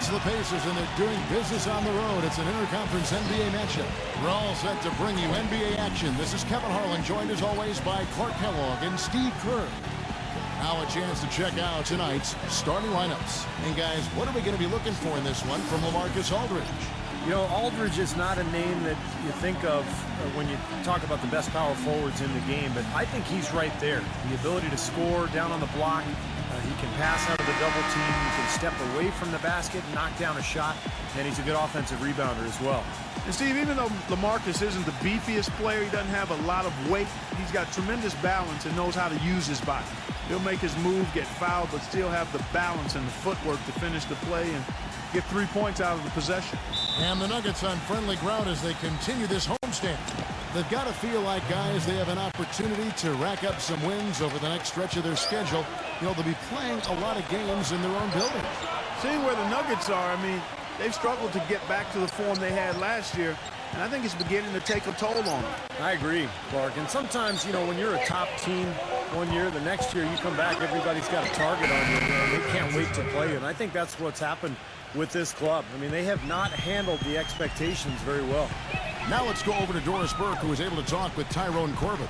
It's the Pacers, and they're doing business on the road. It's an interconference NBA matchup. We're all set to bring you NBA action. This is Kevin Harlan, joined as always by Clark Kellogg and Steve Kerr. Now a chance to check out tonight's starting lineups. And guys, what are we going to be looking for in this one from LaMarcus Aldridge? You know, Aldridge is not a name that you think of when you talk about the best power forwards in the game, but I think he's right there. The ability to score down on the block. He can pass out of the double team. He can step away from the basket, knock down a shot, and he's a good offensive rebounder as well. And Steve, even though LaMarcus isn't the beefiest player, he doesn't have a lot of weight, he's got tremendous balance and knows how to use his body. He'll make his move, get fouled, but still have the balance and the footwork to finish the play and get 3 points out of the possession. And the Nuggets on friendly ground as they continue this homestand. They've got to feel like, guys, they have an opportunity to rack up some wins over the next stretch of their schedule. You know, they'll be playing a lot of games in their own building. Seeing where the Nuggets are, I mean, they've struggled to get back to the form they had last year, and I think it's beginning to take a toll on them. I agree, Clark. And sometimes, you know, when you're a top team one year, the next year you come back, everybody's got a target on you. They can't wait to play you. And I think that's what's happened with this club. I mean, they have not handled the expectations very well. Now let's go over to Doris Burke, who was able to talk with Tyrone Corbin.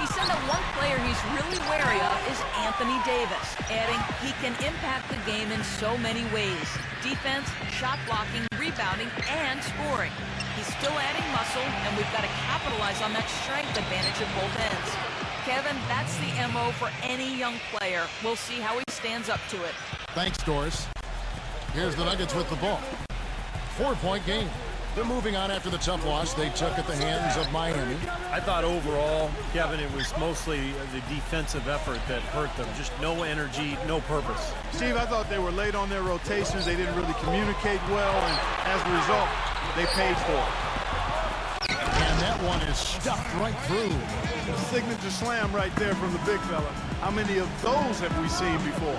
He said that one player he's really wary of is Anthony Davis, adding he can impact the game in so many ways. Defense, shot blocking, rebounding, and scoring. He's still adding muscle, and we've got to capitalize on that strength advantage at both ends. Kevin, that's the MO for any young player. We'll see how he stands up to it. Thanks, Doris. Here's the Nuggets with the ball. 4-point game. They're moving on after the tough loss they took at the hands of Miami. I thought overall, Kevin, it was mostly the defensive effort that hurt them. Just no energy, no purpose. Steve, I thought they were late on their rotations. They didn't really communicate well, and as a result, they paid for it. And that one is stuffed right through. A signature slam right there from the big fella. How many of those have we seen before?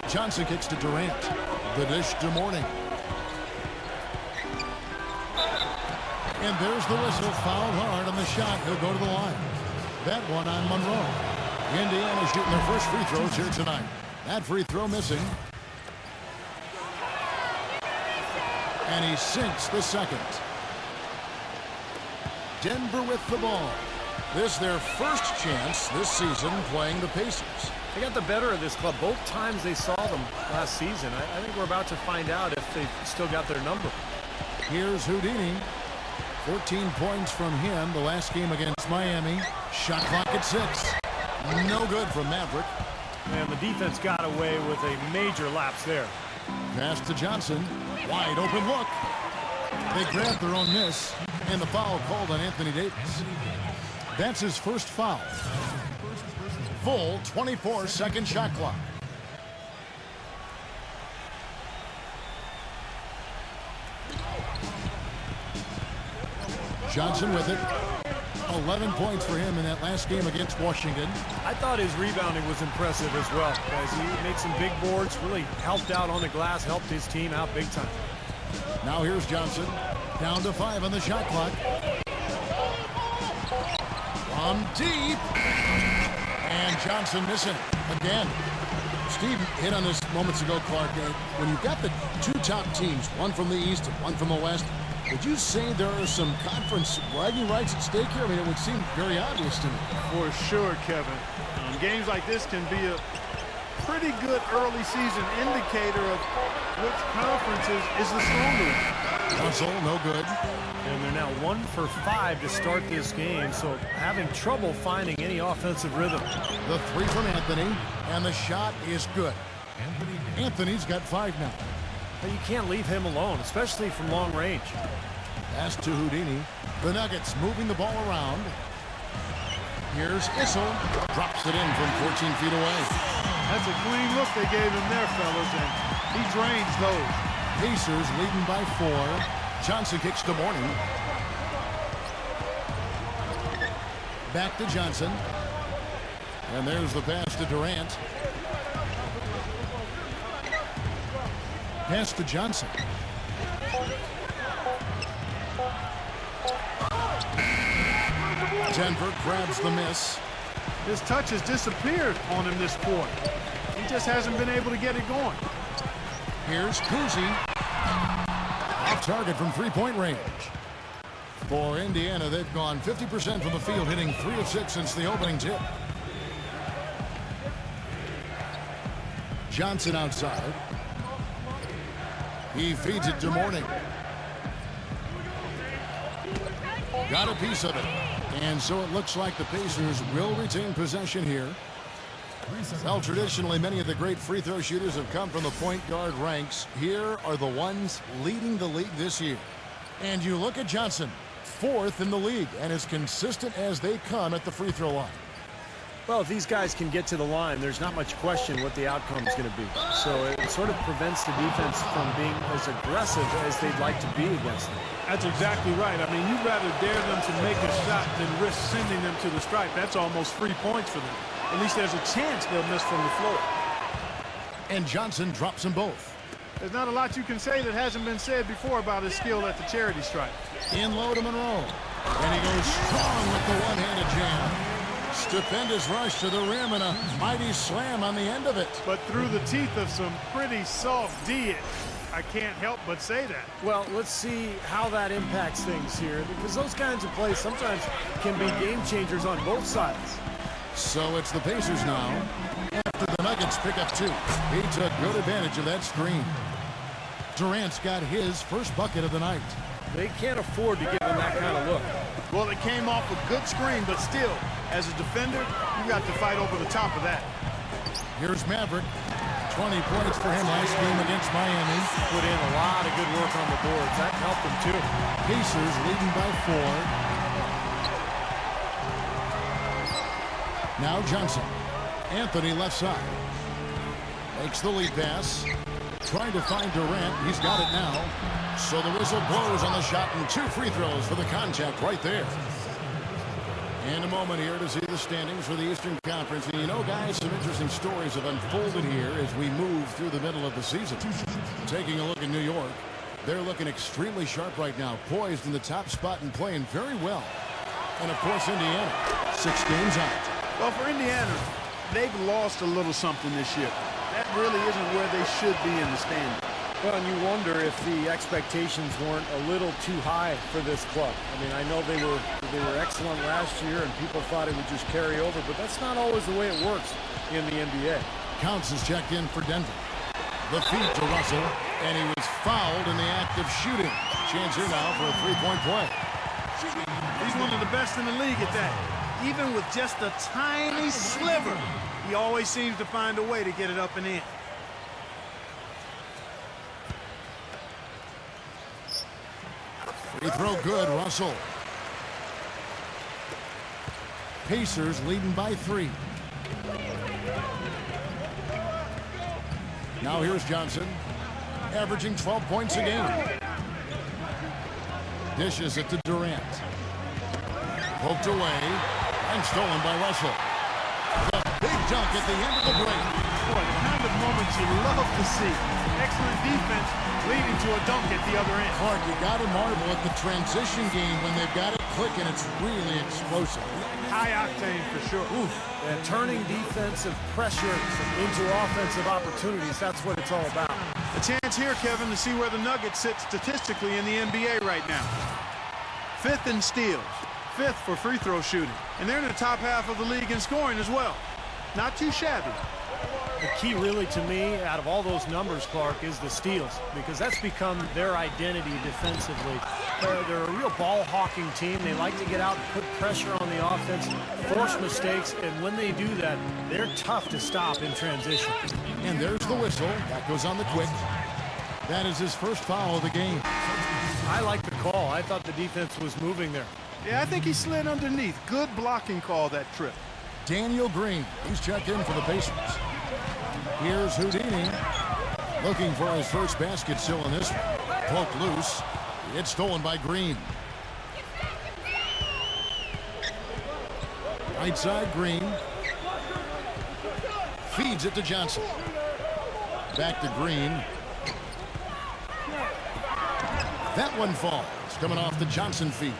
Johnson kicks to Durant. The dish to Mourning. And there's the whistle. Fouled hard on the shot. He'll go to the line. That one on Monroe. Indiana shooting their first free throws here tonight. That free throw missing. And he sinks the second. Denver with the ball. This is their first chance this season playing the Pacers. They got the better of this club both times they saw them last season. I think we're about to find out if they've still got their number. Here's Houdini. 14 points from him the last game against Miami. Shot clock at 6. No good from Maverick. And the defense got away with a major lapse there. Pass to Johnson. Wide open look. They grabbed their own miss. And the foul called on Anthony Davis. That's his first foul. Full 24-second shot clock. Johnson with it. 11 points for him in that last game against Washington. I thought his rebounding was impressive as well, guys. He made some big boards, really helped out on the glass, helped his team out big time. Now here's Johnson. Down to 5 on the shot clock. From deep. And Johnson missing again. Steve hit on this moments ago, Clark. When you've got the two top teams, one from the East and one from the West, would you say there are some conference bragging rights at stake here? I mean, it would seem very obvious to me. For sure, Kevin. Games like this can be a pretty good early season indicator of which conferences is the stronger. Russell, no good. And they're now 1 for 5 to start this game, so having trouble finding any offensive rhythm. The 3 from Anthony, and the shot is good. Anthony's got 5 now. But you can't leave him alone, especially from long range. Pass to Houdini. The Nuggets moving the ball around. Here's Issel. Drops it in from 14 feet away. That's a clean look they gave him there, fellas, and he drains those. Pacers leading by 4. Johnson kicks to Mourning. Back to Johnson. And there's the pass to Durant. Pass to Johnson. Denver grabs the miss. His touch has disappeared on him this quarter. just hasn't been able to get it going. Here's Kuzi. Off target from three-point range. For Indiana, they've gone 50% from the field, hitting 3 of 6 since the opening tip. Johnson outside. He feeds it to Mourning. Got a piece of it. And so it looks like the Pacers will retain possession here. Well, traditionally, many of the great free throw shooters have come from the point guard ranks. Here are the ones leading the league this year. And you look at Johnson, 4th in the league, and as consistent as they come at the free throw line. Well, if these guys can get to the line, there's not much question what the outcome is going to be. So it sort of prevents the defense from being as aggressive as they'd like to be against them. That's exactly right. I mean, you'd rather dare them to make a shot than risk sending them to the stripe. That's almost 3 points for them. At least there's a chance they'll miss from the floor. And Johnson drops them both. There's not a lot you can say that hasn't been said before about his skill at the charity stripe. In low to Monroe. And he goes strong with the one-handed jam. Stupendous rush to the rim and a mighty slam on the end of it. But through the teeth of some pretty soft D, I can't help but say that. Well, let's see how that impacts things here, because those kinds of plays sometimes can be game changers on both sides. So it's the Pacers now. After the Nuggets pick up 2. He took good advantage of that screen. Durant's got his first bucket of the night. They can't afford to give him that kind of look. Well, it came off a good screen, but still, as a defender, you got to fight over the top of that. Here's Maverick. 20 points for him last game against Miami. Put in a lot of good work on the boards. That helped them too. Pacers leading by 4. Now Johnson. Anthony left side. Makes the lead pass. Trying to find Durant. He's got it now. So the whistle blows on the shot and 2 free throws for the contact right there. In a moment here to see the standings for the Eastern Conference. And you know, guys, some interesting stories have unfolded here as we move through the middle of the season. Taking a look at New York, they're looking extremely sharp right now, poised in the top spot and playing very well. And, of course, Indiana, 6 games out. Well, for Indiana, they've lost a little something this year. That really isn't where they should be in the standings. Well, and you wonder if the expectations weren't a little too high for this club. I mean, I know they were excellent last year, and people thought it would just carry over, but that's not always the way it works in the NBA. Counts is checked in for Denver. The feed to Russell, and he was fouled in the act of shooting. Chance here now for a 3-point play. He's one of the best in the league at that. Even with just a tiny sliver, he always seems to find a way to get it up and in. Free throw good, Russell. Pacers leading by 3. Now here's Johnson, averaging 12 points a game. Dishes it to Durant. Poked away and stolen by Russell. The big dunk at the end of the break. Boy, the kind of moments you love to see. Excellent defense leading to a dunk at the other end. Clark, you got to marvel at the transition game when they've got it clicking. It's really explosive. High octane for sure. Oof. And turning defensive pressure into offensive opportunities, that's what it's all about. A chance here, Kevin, to see where the Nuggets sit statistically in the NBA right now. 5th in steals, 5th for free throw shooting, and they're in the top half of the league in scoring as well. Not too shabby. The key really to me out of all those numbers, Clark, is the steals, because that's become their identity defensively. They're a real ball-hawking team. They like to get out and put pressure on the offense, force mistakes, and when they do that, they're tough to stop in transition. And there's the whistle. That goes on the quick. That is his first foul of the game. I like the call. I thought the defense was moving there. Yeah, I think he slid underneath. Good blocking call that trip. Daniel Green, he's checked in for the Pacers. Here's Houdini, looking for his first basket still in this one. Poked loose. It's stolen by Green. Right side, Green. Feeds it to Johnson. Back to Green. That one falls, coming off the Johnson feed.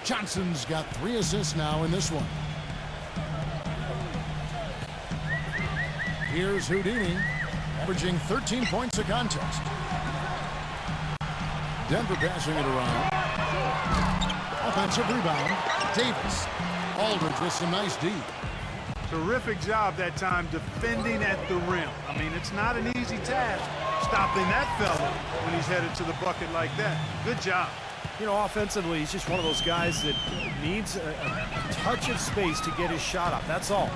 Johnson's got 3 assists now in this one. Here's Houdini, averaging 13 points a contest. Denver passing it around. Offensive rebound. Davis. Aldridge with some nice D. Terrific job that time defending at the rim. I mean, it's not an easy task stopping that fella when he's headed to the bucket like that. Good job. You know, offensively, he's just one of those guys that needs a touch of space to get his shot up. That's all.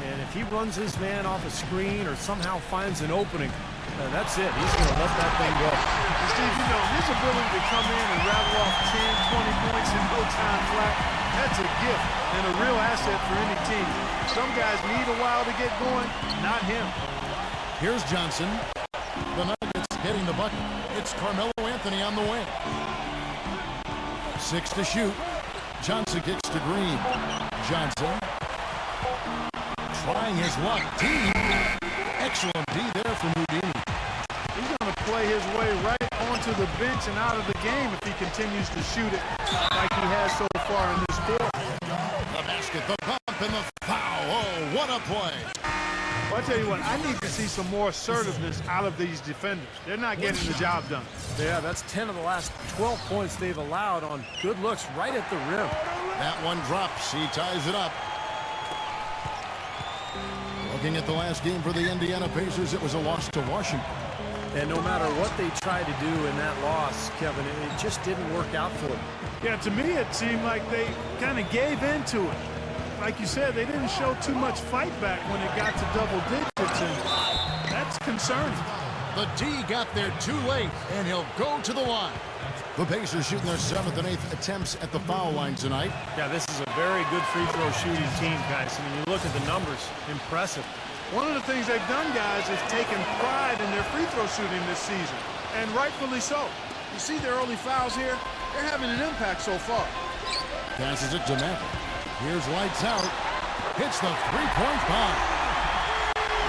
And if he runs his man off a screen or somehow finds an opening, that's it. He's going to let that thing go. And Steve, you know, his ability to come in and rattle off 10, 20 points in no time flat, that's a gift and a real asset for any team. Some guys need a while to get going, not him. Here's Johnson. The Nuggets hitting the bucket. It's Carmelo Anthony on the wing. 6 to shoot. Johnson kicks to Green. Johnson trying his luck. D. Excellent D there from Houdini. He's going to play his way right onto the bench and out of the game if he continues to shoot it like he has so far in this quarter. The basket, the bump, and the foul. Oh, what a play. Well, I tell you what, I need to see some more assertiveness out of these defenders. They're not getting the job done. Yeah, that's 10 of the last 12 points they've allowed on good looks right at the rim. That one drops. He ties it up. Looking at the last game for the Indiana Pacers, it was a loss to Washington. And no matter what they tried to do in that loss, Kevin, it just didn't work out for them. Yeah, to me it seemed like they kind of gave into it. Like you said, they didn't show too much fight back when it got to double digits, and that's concerning. The D got there too late, and he'll go to the line. The Pacers shooting their 7th and 8th attempts at the foul line tonight. Yeah, this is a very good free throw shooting team, guys. I mean, you look at the numbers, impressive. One of the things they've done, guys, is taken pride in their free throw shooting this season, and rightfully so. You see their early fouls here? They're having an impact so far. Passes it to Maverick. Here's Lights Out. Hits the three-point bomb.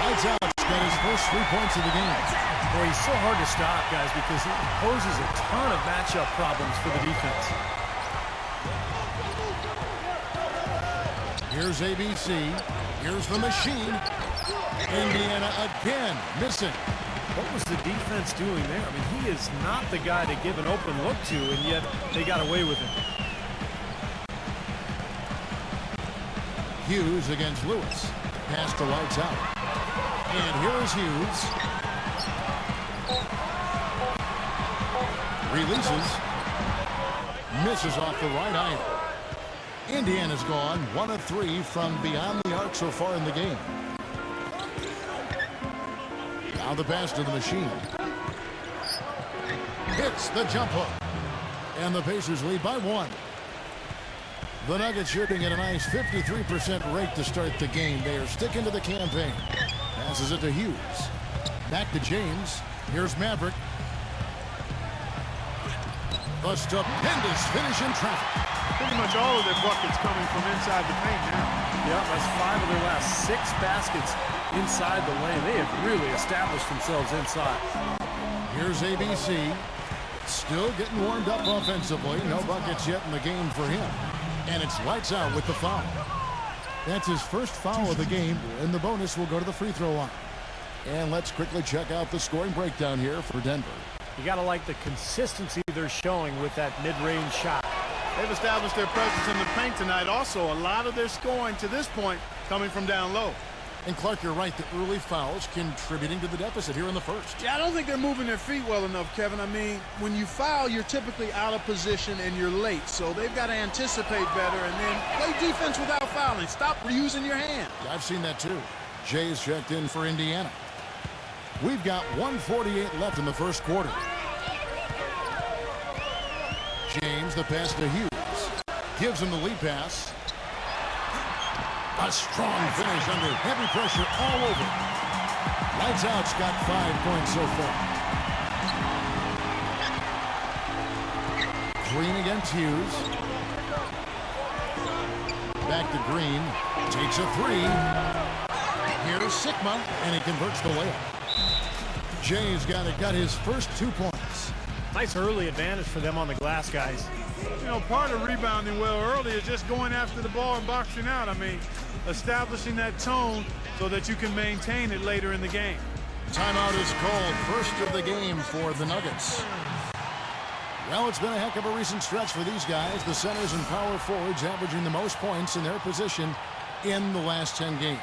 Lights Out's got his first 3 points of the game. Boy, he's so hard to stop, guys, because he poses a ton of matchup problems for the defense. Here's ABC. Here's the machine. Indiana again missing. What was the defense doing there? I mean, he is not the guy to give an open look to, and yet they got away with it. Hughes against Lewis. Pass to Lights Out. And here is Hughes. Releases. Misses off the right eye. Indiana's gone 1 of 3 from beyond the arc so far in the game. Now the pass to the machine. Hits the jump hook. And the Pacers lead by 1. The Nuggets shooting at a nice 53% rate to start the game. They are sticking to the campaign. Passes it to Hughes. Back to James. Here's Maverick. A stupendous finish in traffic. Pretty much all of their buckets coming from inside the paint now. Yeah, that's 5 of their last 6 baskets inside the lane. They have really established themselves inside. Here's ABC. Still getting warmed up offensively. No buckets yet in the game for him. And it's Lights Out with the foul. That's his first foul of the game, and the bonus will go to the free throw line. And let's quickly check out the scoring breakdown here for Denver. You got to like the consistency they're showing with that mid-range shot. They've established their presence in the paint tonight. Also, a lot of their scoring to this point coming from down low. And Clark, you're right, the early fouls contributing to the deficit here in the first. Yeah, I don't think they're moving their feet well enough, Kevin. I mean, when you foul, you're typically out of position and you're late. So they've got to anticipate better and then play defense without fouling. Stop reusing your hand. Yeah, I've seen that too. Jay's checked in for Indiana. We've got 1:48 left in the first quarter. James, the pass to Hughes. Gives him the lead pass. A strong finish under heavy pressure all over. Lights Out's got 5 points so far. Green against Hughes. Back to Green. Takes a 3. Here's Sigma, and he converts the layup. Jay's got his first 2 points. Nice early advantage for them on the glass, guys. You know, part of rebounding well early is just going after the ball and boxing out. I mean, establishing that tone so that you can maintain it later in the game. Timeout is called. First of the game for the Nuggets. Well, it's been a heck of a recent stretch for these guys. The centers and power forwards averaging the most points in their position in the last 10 games.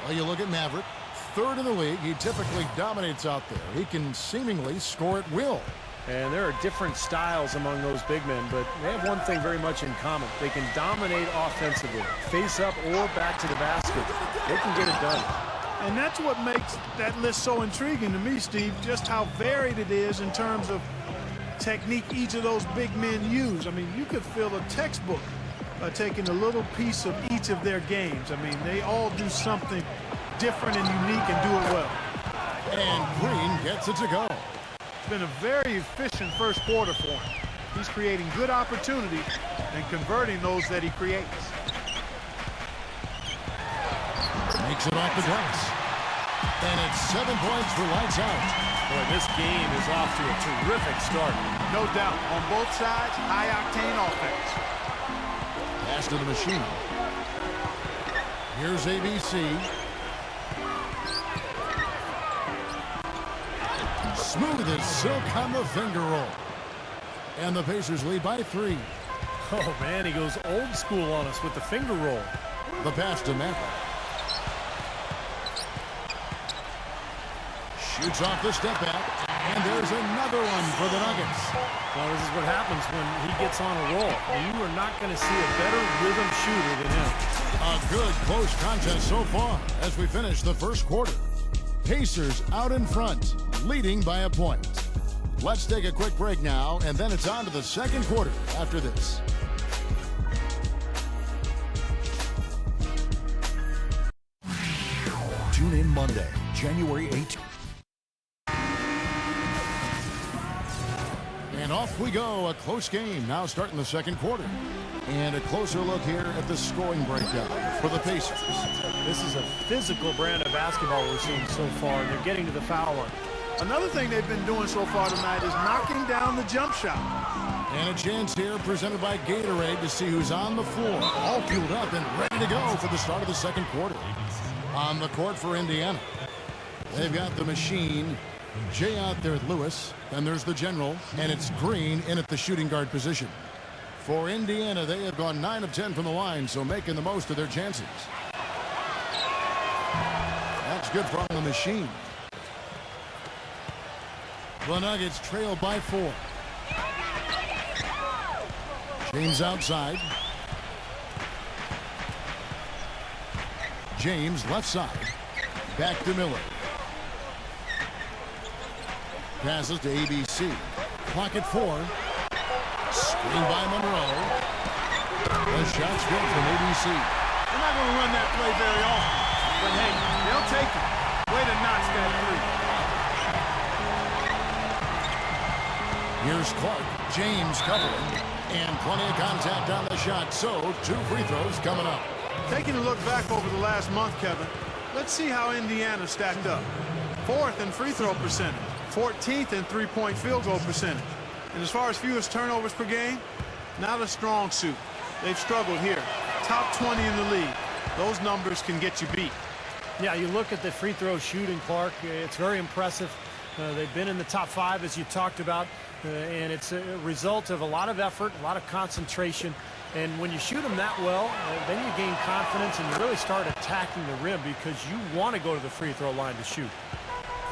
Well, you look at Maverick, third in the league. He typically dominates out there. He can seemingly score at will. And there are different styles among those big men, but they have one thing very much in common. They can dominate offensively, face up or back to the basket. They can get it done. And that's what makes that list so intriguing to me, Steve, just how varied it is in terms of technique each of those big men use. I mean, you could fill a textbook by taking a little piece of each of their games. I mean, they all do something different and unique and do it well. And Green gets it to go. It's been a very efficient first quarter for him. He's creating good opportunities and converting those that he creates. Makes it off the glass. And it's 7 points for lights out. Boy, this game is off to a terrific start. No doubt. On both sides, high-octane offense. Pass to the machine. Here's ABC. Smooth as silk on the finger roll. And the Pacers lead by 3. Oh, man, he goes old school on us with the finger roll. The pass to Maverick. Shoots off the step back. And there's another one for the Nuggets. Well, this is what happens when he gets on a roll. You are not going to see a better rhythm shooter than him. A good close contest so far as we finish the first quarter. Pacers out in front, leading by a point. Let's take a quick break now, and then it's on to the second quarter after this. Tune in Monday, January 18th. And off we go. A close game now starting the second quarter. And a closer look here at the scoring breakdown for the Pacers. This is a physical brand of basketball we're seeing so far, and they're getting to the foul line. Another thing they've been doing so far tonight is knocking down the jump shot. And a chance here presented by Gatorade to see who's on the floor. All fueled up and ready to go for the start of the second quarter. On the court for Indiana, they've got the machine. Jay out there at Lewis. Then there's the general, and it's Green in at the shooting guard position. For Indiana, they have gone 9 of 10 from the line, so making the most of their chances. That's good from the machine. The Nuggets trail by 4. James outside. James left side. Back to Miller. Passes to ABC. Clock at 4. Screen by Monroe. The shot's good from ABC. They're not going to run that play very often. But hey, they'll take it. Way to notch that three. Here's Clark. James covering. And plenty of contact on the shot. So 2 free throws coming up. Taking a look back over the last month, Kevin, let's see how Indiana stacked up. 4th in free throw percentage. 14th in three-point field goal percentage. And as far as fewest turnovers per game, not a strong suit. They've struggled here. Top 20 in the league. Those numbers can get you beat. Yeah, you look at the free throw shooting, Clark. It's very impressive. They've been in the top 5, as you talked about, and it's a result of a lot of effort, a lot of concentration. And when you shoot them that well, then you gain confidence and you really start attacking the rim because you want to go to the free throw line to shoot.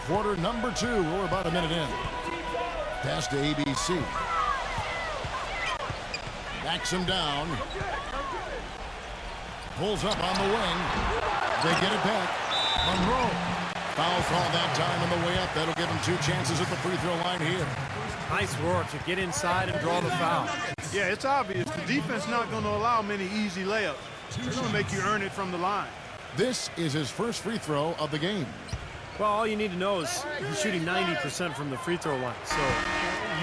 Quarter number 2. We're about a minute in. Pass to ABC. Backs him down. Pulls up on the wing. They get it back. Monroe. Foul call that time on the way up. That'll give him 2 chances at the free throw line here. Nice work to get inside and draw the foul. Yeah, it's obvious. The defense not going to allow many easy layups. They're going to make you earn it from the line. This is his first free throw of the game. Well, all you need to know is he's shooting 90% from the free throw line. So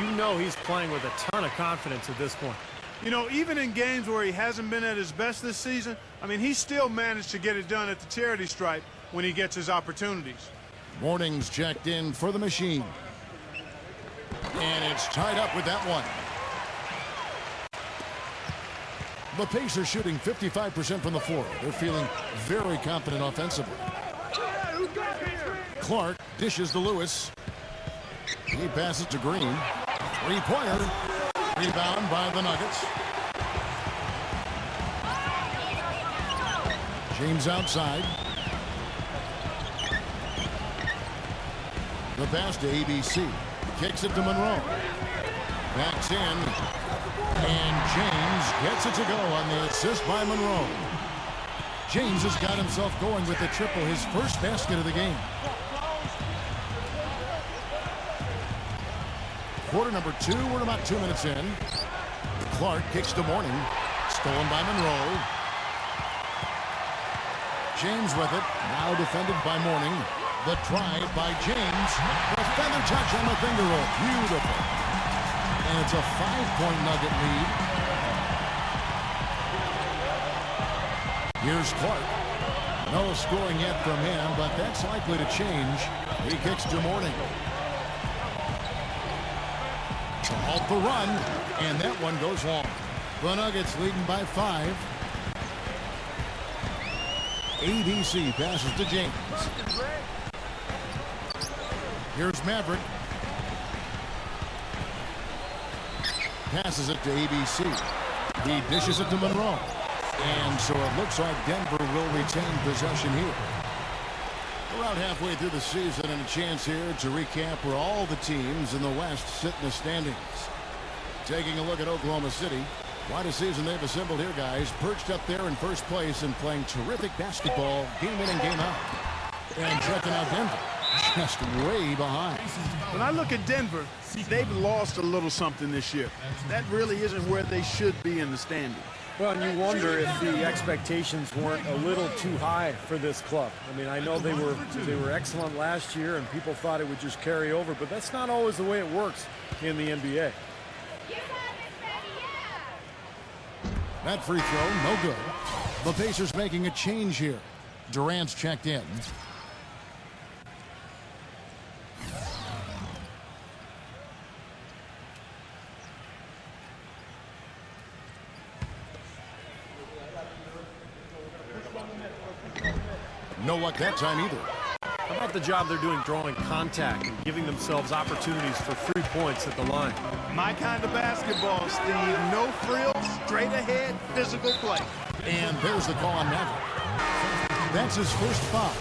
you know he's playing with a ton of confidence at this point. You know, even in games where he hasn't been at his best this season, I mean, he still managed to get it done at the charity stripe when he gets his opportunities. Morning's checked in for the machine. And it's tied up with that one. The Pacers shooting 55% from the floor. They're feeling very confident offensively. Clark dishes to Lewis. He passes to Green. Three-pointer. Rebound by the Nuggets. James outside. The pass to ABC. Kicks it to Monroe. Backs in. And James gets it to go on the assist by Monroe. James has got himself going with the triple, his first basket of the game. Quarter number 2, we're about 2 minutes in. Clark kicks to Mourning. Stolen by Monroe. James with it. Now defended by Mourning. The drive by James. The feather touch on the finger roll. Beautiful. And it's a 5-point Nugget lead. Here's Clark. No scoring yet from him, but that's likely to change. He kicks to Mourning. To halt the run, and that one goes long. The Nuggets leading by 5. ABC passes to James. Here's Maverick. Passes it to ABC. He dishes it to Monroe. And so it looks like Denver will retain possession here. We're out halfway through the season and a chance here to recap where all the teams in the West sit in the standings. Taking a look at Oklahoma City. Quite a season they've assembled here, guys. Perched up there in first place and playing terrific basketball game in and game out. And checking out Denver. Just way behind. When I look at Denver, they've lost a little something this year. That really isn't where they should be in the standing. Well, and you wonder if the expectations weren't a little too high for this club. I mean, I know they were excellent last year, and people thought it would just carry over, but that's not always the way it works in the NBA. That free throw, no good. The Pacers making a change here. Durant's checked in. No luck that time either. How about the job they're doing drawing contact and giving themselves opportunities for 3 points at the line? My kind of basketball, Steve. No frills, straight ahead, physical play. And there's the call on Maverick. That's his first foul.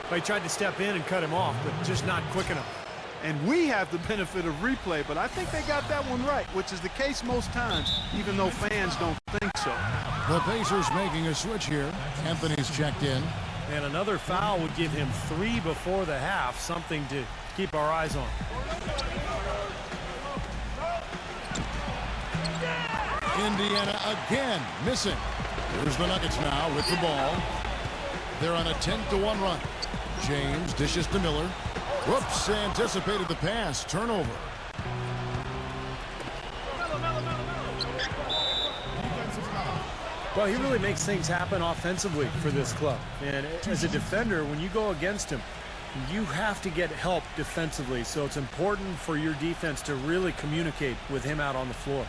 They tried to step in and cut him off, but just not quick enough. And we have the benefit of replay, but I think they got that one right, which is the case most times, even though fans don't think so. The Pacers making a switch here. Anthony's checked in. And another foul would give him 3 before the half, something to keep our eyes on. Indiana again missing. Here's the Nuggets now with the ball. They're on a 10-1 run. James dishes to Miller. Whoops, anticipated the pass. Turnover. Well, he really makes things happen offensively for this club. And as a defender, when you go against him, you have to get help defensively. So it's important for your defense to really communicate with him out on the floor.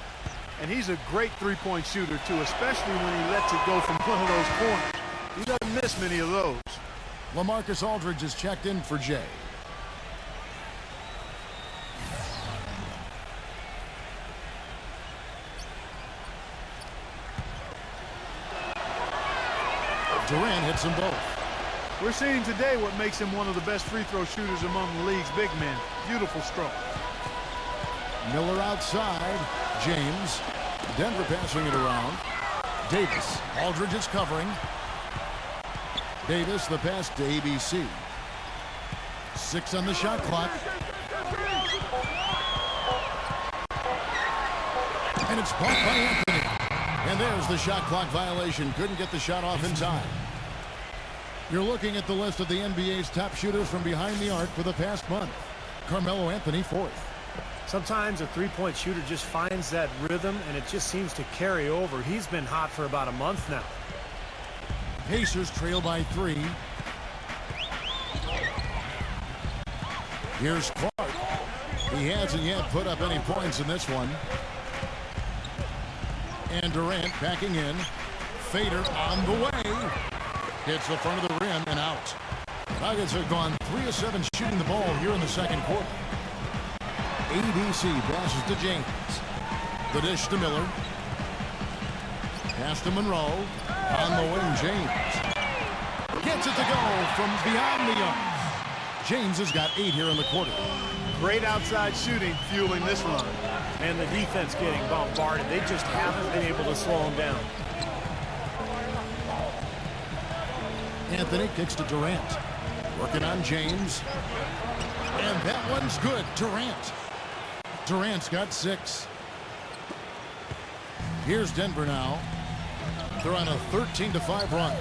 And he's a great three-point shooter, too, especially when he lets it go from one of those corners. He doesn't miss many of those. LaMarcus Aldridge is checked in for Jay. Durant hits them both. We're seeing today what makes him one of the best free throw shooters among the league's big men. Beautiful stroke. Miller outside. James. Denver passing it around. Davis. Aldridge is covering. Davis, the pass to ABC. 6 on the shot clock. And it's blocked by Anthony. And there's the shot clock violation. Couldn't get the shot off in time. You're looking at the list of the NBA's top shooters from behind the arc for the past month. Carmelo Anthony, 4th. Sometimes a three-point shooter just finds that rhythm, and it just seems to carry over. He's been hot for about a month now. Pacers trail by 3. Here's Clark. He hasn't yet put up any points in this one. And Durant backing in. Fader on the way. Hits the front of the rim and out. Nuggets have gone 3 of 7 shooting the ball here in the second quarter. ABC passes to James. The dish to Miller. Pass to Monroe. On the wing, James. Gets it to go from beyond the arc. James has got 8 here in the quarter. Great outside shooting fueling this run. And the defense getting bombarded. They just haven't been able to slow him down. Anthony kicks to Durant. Working on James. And that one's good. Durant. Durant's got 6. Here's Denver now. They're on a 13-5 run.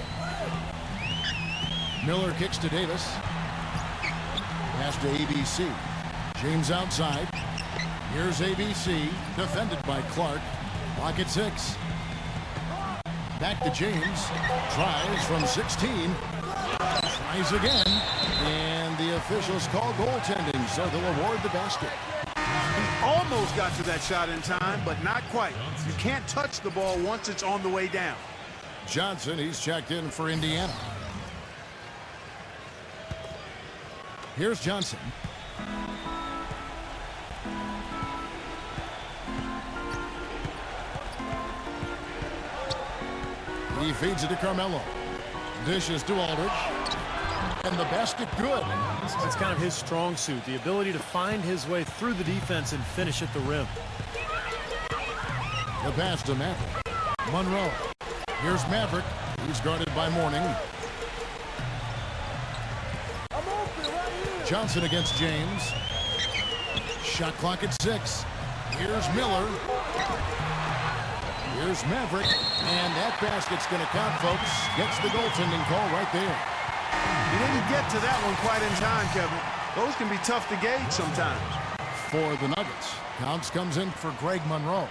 Miller kicks to Davis. Pass to ABC. James outside. Here's ABC. Defended by Clark. Clock at 6. Back to James. Tries from 16. Tries again. And the officials call goaltending, so they'll award the basket. He almost got to that shot in time, but not quite. You can't touch the ball once it's on the way down. Johnson, he's checked in for Indiana. Here's Johnson. He feeds it to Carmelo. Dishes to Aldridge. And the basket good. It's kind of his strong suit, the ability to find his way through the defense and finish at the rim. The pass to Maverick. Monroe. Here's Maverick. He's guarded by Mourning. Johnson against James. Shot clock at 6. Here's Miller. Here's Maverick. And that basket's going to count, folks. Gets the goaltending call right there. He didn't get to that one quite in time, Kevin. Those can be tough to gauge sometimes. For the Nuggets, Counts comes in for Greg Monroe.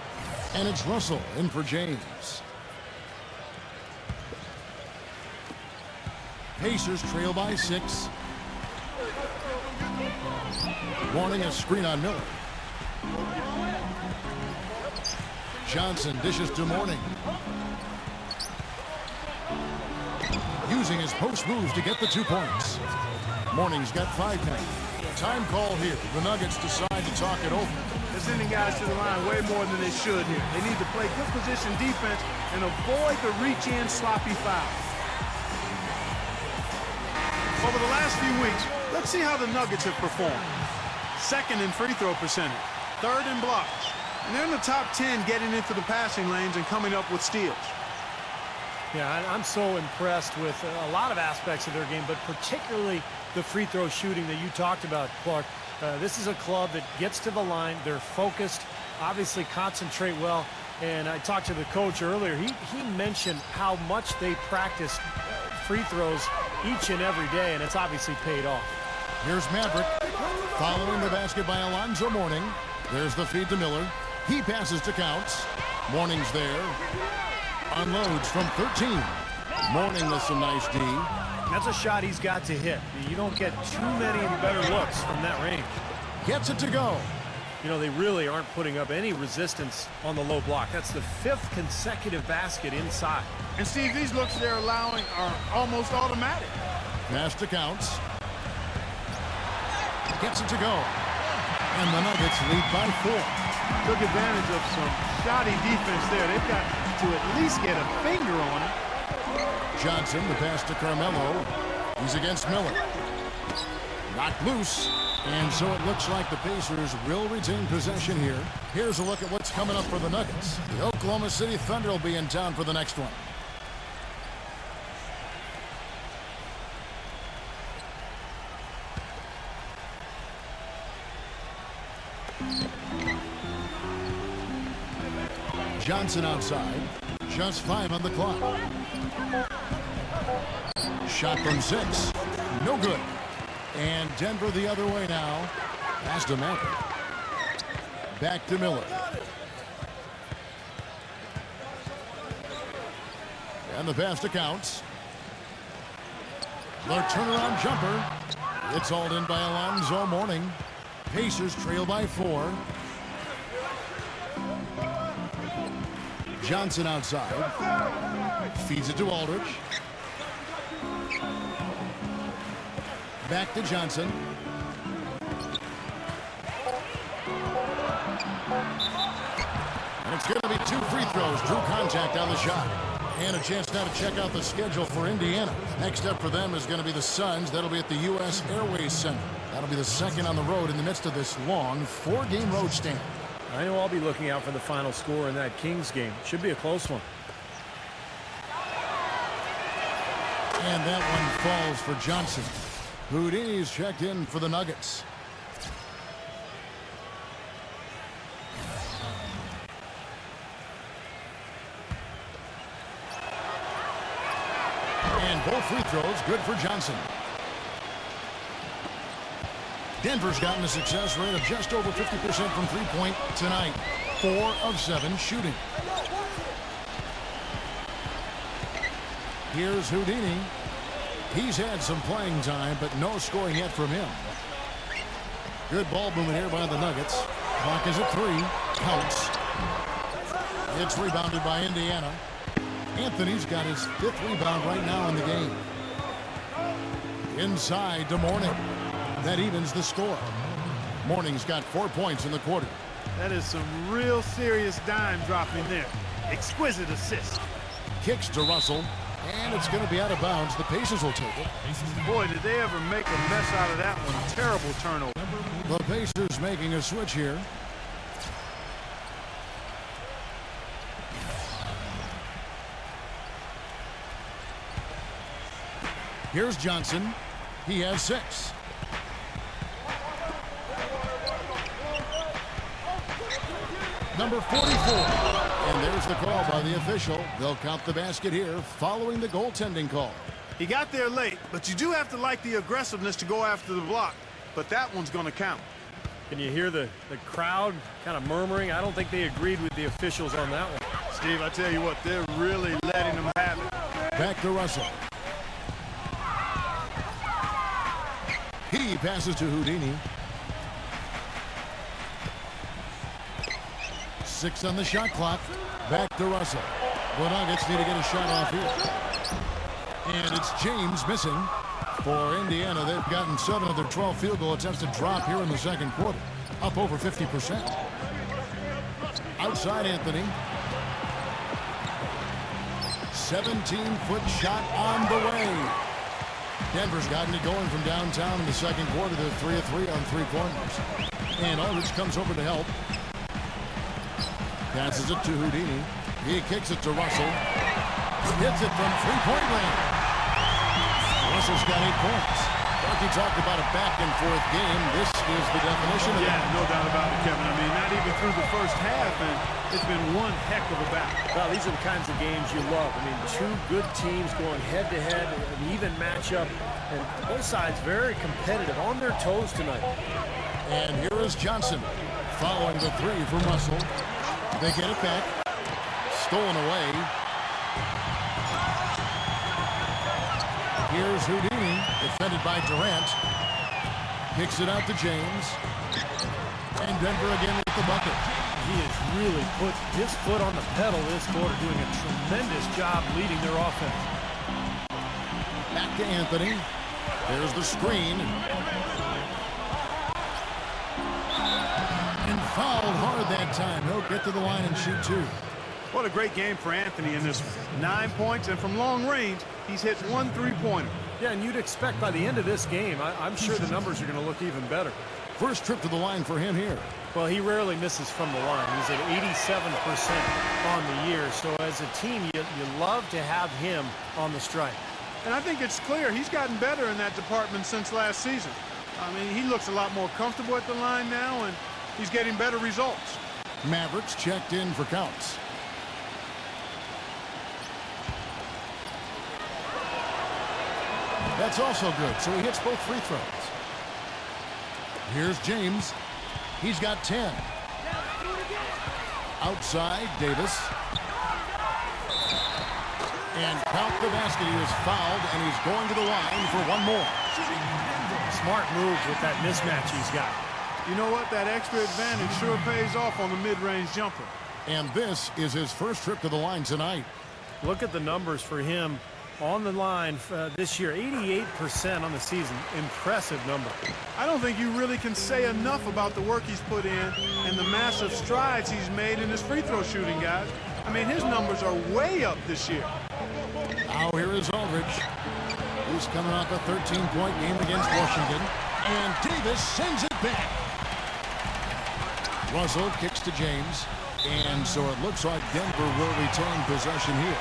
And it's Russell in for James. Pacers trail by 6. Warning a screen on Miller. Johnson dishes to Mourning. Using his post moves to get the 2 points. Mourning's got 5 now. Time call here. The Nuggets decide to talk it over. They're sending guys to the line way more than they should here. They need to play good position defense and avoid the reach-in sloppy foul. Over the last few weeks, let's see how the Nuggets have performed. 2nd in free throw percentage, 3rd in blocks, and they're in the top 10 getting into the passing lanes and coming up with steals. Yeah, I'm so impressed with a lot of aspects of their game, but particularly the free throw shooting that you talked about, Clark. This is a club that gets to the line. They're focused, obviously concentrate well. And I talked to the coach earlier. He mentioned how much they practice free throws each and every day, and it's obviously paid off. Here's Maverick. Following the basket by Alonzo Mourning. There's the feed to Miller. He passes to Counts. Mourning's there. Unloads from 13. Mourning with some nice D. That's a shot he's got to hit. You don't get too many better looks from that range. Gets it to go. You know, they really aren't putting up any resistance on the low block. That's the 5th consecutive basket inside. And Steve, these looks they're allowing are almost automatic. Pass to Counts. Gets it to go. And the Nuggets lead by 4. Took advantage of some shoddy defense there. They've got to at least get a finger on it. Johnson, the pass to Carmelo. He's against Miller. Knocked loose. And so it looks like the Pacers will retain possession here. Here's a look at what's coming up for the Nuggets. The Oklahoma City Thunder will be in town for the next one. Johnson outside. Just 5 on the clock. Shot from 6. No good. And Denver the other way now. Pass to Maverick. Back to Miller. And the pass to Counts. The turnaround jumper. It's hauled in by Alonzo Mourning. Pacers trail by 4. Johnson outside. Feeds it to Aldridge. Back to Johnson. And it's going to be 2 free throws. Drew contact on the shot. And a chance now to check out the schedule for Indiana. Next up for them is going to be the Suns. That'll be at the U.S. Airways Center. That'll be the second on the road in the midst of this long 4-game road stand. I know I'll be looking out for the final score in that Kings game. Should be a close one. And that one falls for Johnson. Houdini's checked in for the Nuggets. And both free throws good for Johnson. Denver's gotten a success rate of just over 50% from three-point tonight. 4 of 7 shooting. Here's Houdini. He's had some playing time, but no scoring yet from him. Good ball movement here by the Nuggets. Clock is at 3. Counts. It's rebounded by Indiana. Anthony's got his 5th rebound right now in the game. Inside to Mourning. That evens the score. Mourning's got 4 points in the quarter. That is some real serious dime dropping there. Exquisite assist. Kicks to Russell. And it's going to be out of bounds. The Pacers will take it. Boy, did they ever make a mess out of that one. Terrible turnover. The Pacers making a switch here. Here's Johnson. He has 6. Number 44. And there's the call by the official. They'll count the basket here following the goaltending call. He got there late, but you do have to like the aggressiveness to go after the block. But that one's going to count. Can you hear the crowd kind of murmuring? I don't think they agreed with the officials on that one. Steve, I tell you what, they're really letting them have it. Back to Russell. He passes to Houdini. 6 on the shot clock. Back to Russell. The Nuggets need to get a shot off here. And it's James missing. For Indiana, they've gotten 7 of their 12 field goal attempts to drop here in the second quarter. Up over 50%. Outside Anthony. 17-foot shot on the way. Denver's gotten it going from downtown in the second quarter. They're 3 of 3 on 3 corners. And Aldridge comes over to help. Passes it to Houdini. He kicks it to Russell. Hits it from three-point range. Russell's got 8 points. Bucky talked about a back-and-forth game. This is the definition of Yeah, no doubt about it, Kevin. I mean, not even through the first half, and it's been one heck of a battle. Well, these are the kinds of games you love. I mean, 2 good teams going head-to-head, an even matchup, and both sides very competitive, on their toes tonight. And here is Johnson following the 3 from Russell. They get it back. Stolen away. Here's Houdini, defended by Durant. Kicks it out to James. And Denver again with the bucket. He has really put his foot on the pedal this quarter, doing a tremendous job leading their offense. Back to Anthony. There's the screen. And fouled hard that time. He'll get to the line and shoot 2. What a great game for Anthony in this one. 9 points, and from long range, he's hit 1 3-pointer. Yeah, and you'd expect by the end of this game, I'm sure the numbers are going to look even better. First trip to the line for him here. Well, he rarely misses from the line. He's at 87% on the year. So as a team, you love to have him on the strike. And I think it's clear he's gotten better in that department since last season. I mean, he looks a lot more comfortable at the line now, and he's getting better results. Mavericks checked in for counts. That's also good, so he hits both free throws. Here's James. He's got 10. Outside, Davis. And count the basket. He was fouled, and he's going to the line for 1 more. Smart move with that mismatch he's got. You know what? That extra advantage sure pays off on the mid-range jumper. And this is his first trip to the line tonight. Look at the numbers for him on the line this year. 88% on the season. Impressive number. I don't think you really can say enough about the work he's put in and the massive strides he's made in his free throw shooting, guys. I mean, his numbers are way up this year. Now here is Aldridge. He's coming off a 13-point game against Washington. And Davis sends it back. Russell kicks to James. And so it looks like Denver will retain possession here.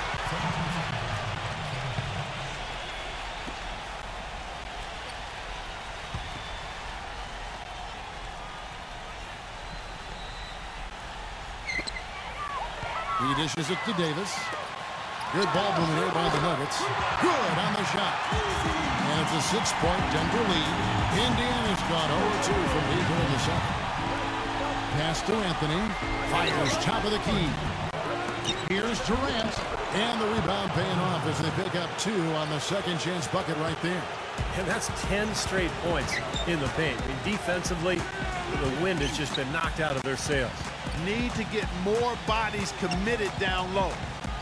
He dishes it to Davis. Good ball movement here by the Nuggets. Good on the shot. And it's a 6-point Denver lead. Indiana's gone 0-2 from deep here in the second. Pass to Anthony. Fires top of the key. Here's Durant. And the rebound paying off as they pick up 2 on the second chance bucket right there. And that's 10 straight points in the paint. I mean, defensively, the wind has just been knocked out of their sails. Need to get more bodies committed down low.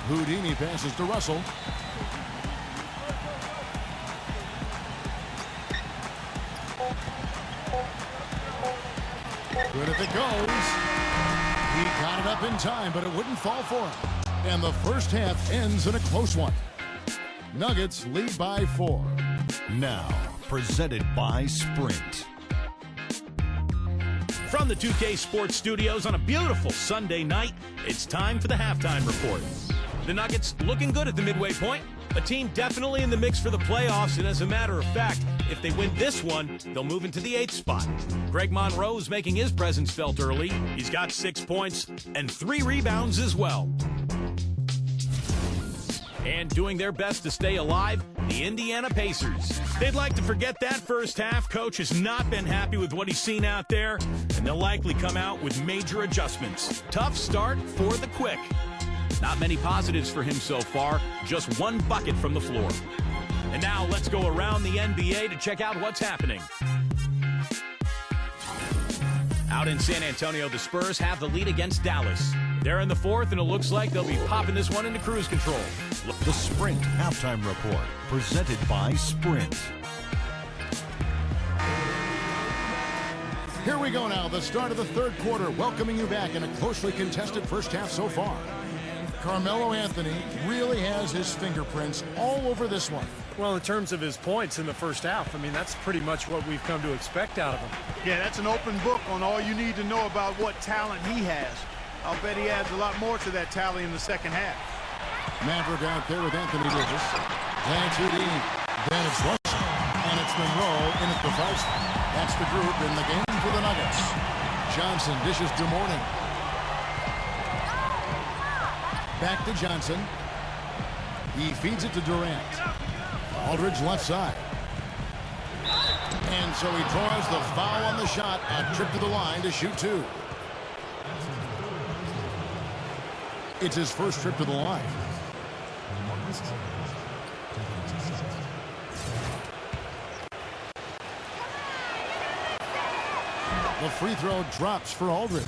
Houdini passes to Russell. Good if it goes. He got it up in time, but it wouldn't fall for him. And the first half ends in a close one. Nuggets lead by 4. Now, presented by Sprint. From the 2K Sports Studios on a beautiful Sunday night, it's time for the halftime report. The Nuggets looking good at the midway point. A team definitely in the mix for the playoffs, and as a matter of fact, if they win this one, they'll move into the 8th spot. Greg Monroe's making his presence felt early. He's got 6 points and 3 rebounds as well. And doing their best to stay alive, the Indiana Pacers. They'd like to forget that first half. Coach has not been happy with what he's seen out there, and they'll likely come out with major adjustments. Tough start for the Quick. Not many positives for him so far, just 1 bucket from the floor. And now let's go around the NBA to check out what's happening. Out in San Antonio, the Spurs have the lead against Dallas. They're in the 4th, and it looks like they'll be popping this one into cruise control. The Sprint Halftime Report, presented by Sprint. Here we go now, the start of the 3rd quarter, welcoming you back in a closely contested first half so far. Carmelo Anthony really has his fingerprints all over this one. Well, in terms of his points in the first half, I mean, that's pretty much what we've come to expect out of him. Yeah, that's an open book on all you need to know about what talent he has. I'll bet he adds a lot more to that tally in the second half. Maverick out there with Anthony Davis. That's Houdini. Then it's Russell. And it's Monroe in at the 5 spot. That's the group in the game for the Nuggets. Johnson dishes to Mourning. Back to Johnson. He feeds it to Durant. Aldridge left side. And so he draws the foul on the shot. A trip to the line to shoot 2. It's his first trip to the line. The free throw drops for Aldridge.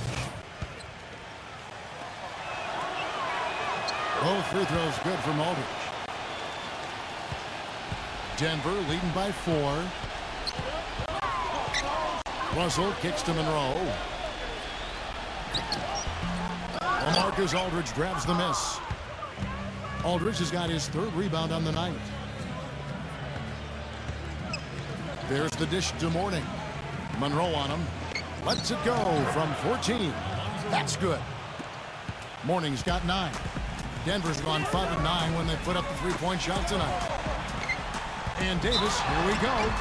Both free throws good from Aldridge. Denver leading by 4. Russell kicks to Monroe. LaMarcus Aldridge grabs the miss. Aldridge has got his 3rd rebound on the night. There's the dish to Mourning. Monroe on him. Lets it go from 14. That's good. Mourning's got 9. Denver's gone 5 of 9 when they put up the 3-point shot tonight. And Davis, here we go.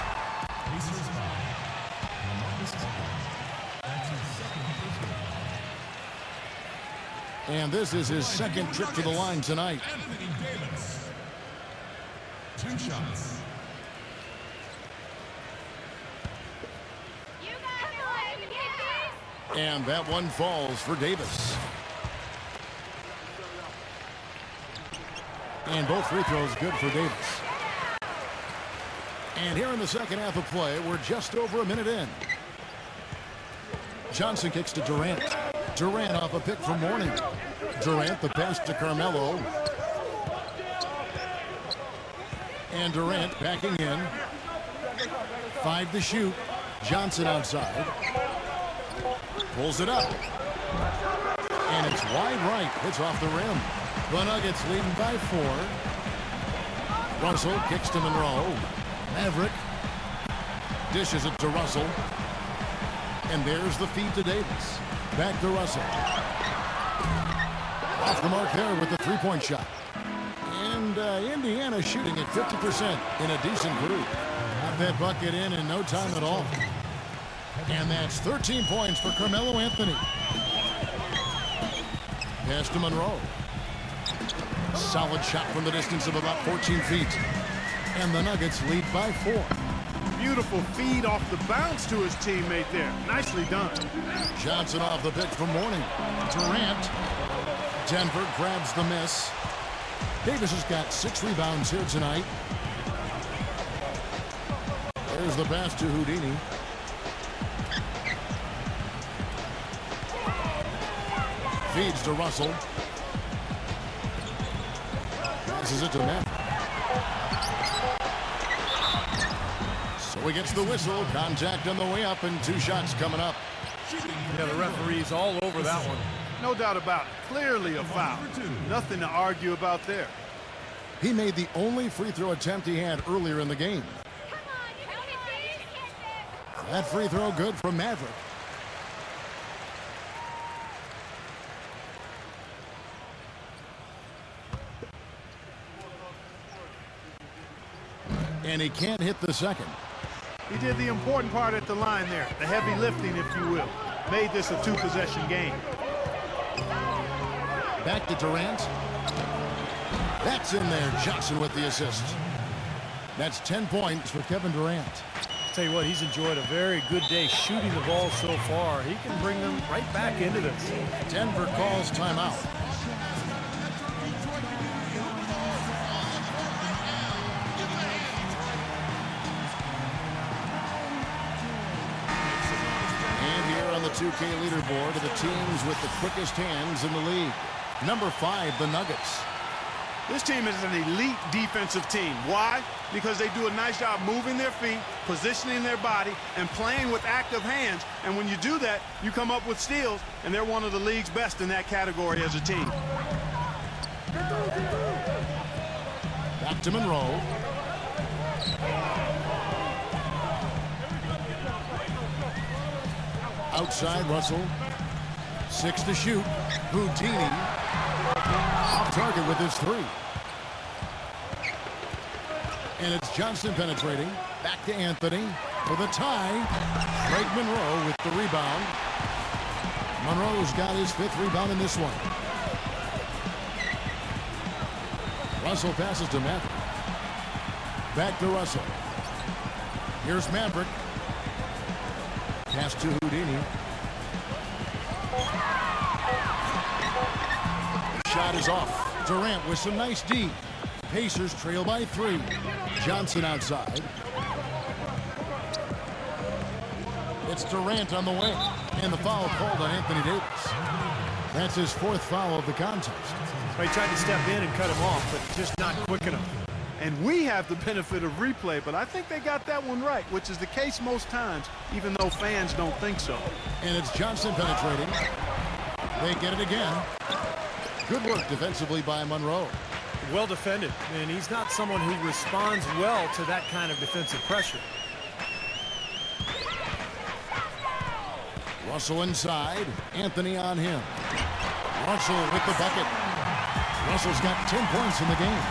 And this is his 2nd trip to the line tonight. Anthony Davis. 2 shots. And that one falls for Davis. And both free throws good for Davis. And here in the second half of play, we're just over a minute in. Johnson kicks to Durant. Durant off a pick from Mourning. Durant, the pass to Carmelo. And Durant backing in. 5 to shoot. Johnson outside. Pulls it up. And it's wide right. Hits off the rim. The Nuggets leading by 4. Russell kicks to Monroe. Maverick dishes it to Russell. And there's the feed to Davis. Back to Russell. Off the mark there with the three-point shot. And Indiana shooting at 50% in a decent group. Got that bucket in no time at all. And that's 13 points for Carmelo Anthony. Pass to Monroe. Solid shot from the distance of about 14 feet. And the Nuggets lead by 4. Beautiful feed off the bounce to his teammate there. Nicely done. Johnson off the pitch for Mourning. Durant. Denver grabs the miss. Davis has got 6 rebounds here tonight. There's the pass to Houdini. Feeds to Russell. Passes it to Matt. So he gets the whistle. Contact on the way up and 2 shots coming up. Yeah, the referee's all over that one. No doubt about it. Clearly a foul. Nothing to argue about there. He made the only free throw attempt he had earlier in the game. That free throw good from Maverick. And he can't hit the second. He did the important part at the line there. The heavy lifting, if you will. Made this a 2-possession game. Back to Durant. That's in there. Johnson with the assist. That's 10 points for Kevin Durant. Tell you what, he's enjoyed a very good day shooting the ball so far. He can bring them right back into this. Denver calls timeout. And here on the 2K leaderboard are the teams with the quickest hands in the league. Number 5, the Nuggets. This team is an elite defensive team. Why? Because they do a nice job moving their feet, positioning their body, and playing with active hands. And when you do that, you come up with steals, and they're one of the league's best in that category as a team. Back to Monroe. Outside Russell. 6 to shoot. Houdini. Off target with his 3. And it's Johnson penetrating. Back to Anthony for the tie. Greg Monroe with the rebound. Monroe's got his 5th rebound in this one. Russell passes to Maverick. Back to Russell. Here's Maverick. Pass to Houdini. Shot is off. Durant with some nice D. Pacers trail by 3. Johnson outside. It's Durant on the way. And the foul called on Anthony Davis. That's his 4th foul of the contest. He tried to step in and cut him off, but just not quick enough. And we have the benefit of replay, but I think they got that one right, which is the case most times, even though fans don't think so. And it's Johnson penetrating. They get it again. Good work defensively by Monroe. Well defended, and he's not someone who responds well to that kind of defensive pressure. Russell inside. Anthony on him. Russell with the bucket. Russell's got 10 points in the game.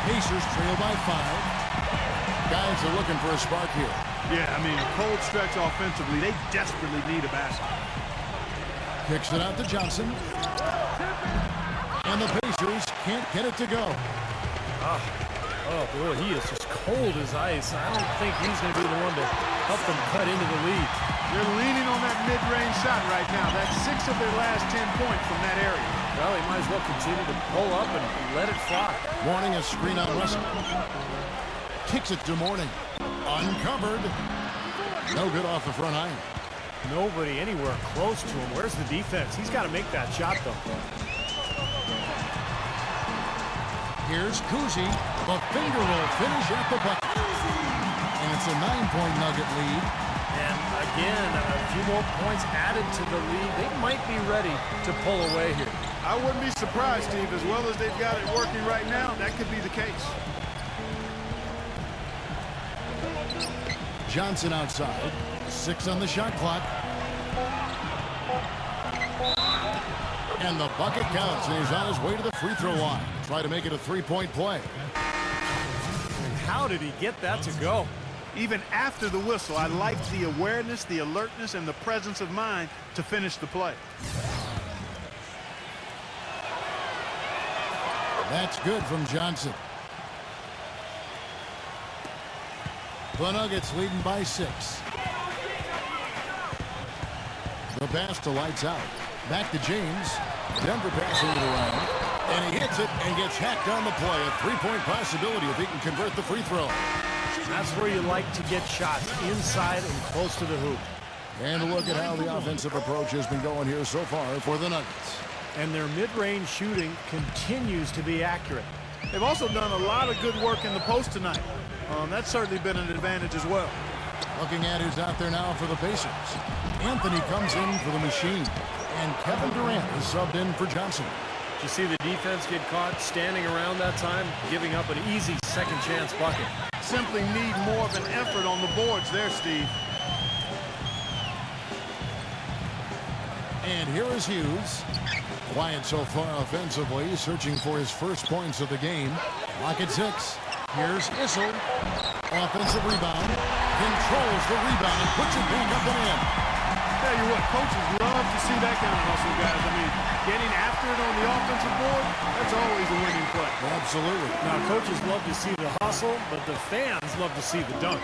Pacers trail by 5. Guys are looking for a spark here. Yeah, I mean, cold stretch offensively. They desperately need a basket. Kicks it out to Johnson. And the Pacers can't get it to go. Oh, boy, he is just cold as ice. I don't think he's going to be the one to help them cut into the lead. They're leaning on that mid-range shot right now. That's 6 of their last 10 points from that area. Well, he might as well continue to pull up and let it fly. Mourning a screen on Russell. Kicks it to Mourning. Uncovered. No good off the front iron. Nobody anywhere close to him. Where's the defense? He's got to make that shot, though. Here's Kuzi. The finger roll finish at the bucket. And it's a 9-point Nugget lead. And again, a few more points added to the lead. They might be ready to pull away here. I wouldn't be surprised, Steve. As well as they've got it working right now, that could be the case. Johnson outside. 6 on the shot clock. And the bucket counts, and he's on his way to the free throw line. Try to make it a 3-point play. And how did he get that to go? Even after the whistle, I like the awareness, the alertness, and the presence of mind to finish the play. That's good from Johnson. The Nuggets leading by 6. The pass to Lights out. Back to James. Denver passing it around. And he hits it and gets hacked on the play. A 3-point possibility if he can convert the free throw. That's where you like to get shots, inside and close to the hoop. And look at how the offensive approach has been going here so far for the Nuggets. And their mid-range shooting continues to be accurate. They've also done a lot of good work in the post tonight. That's certainly been an advantage as well. Looking at who's out there now for the Pacers. Anthony comes in for the Machine. And Kevin Durant is subbed in for Johnson. Did you see the defense get caught standing around that time, giving up an easy second chance bucket? Simply need more of an effort on the boards there, Steve. And here is Hughes. Quiet so far offensively, searching for his first points of the game. Lock at 6. Here's Issel. Offensive rebound. Controls the rebound and puts it back up and in. Tell you what, coaches love to see that kind of hustle, guys. I mean, getting after it on the offensive board, that's always a winning play. Absolutely. Now, coaches love to see the hustle, but the fans love to see the dunk.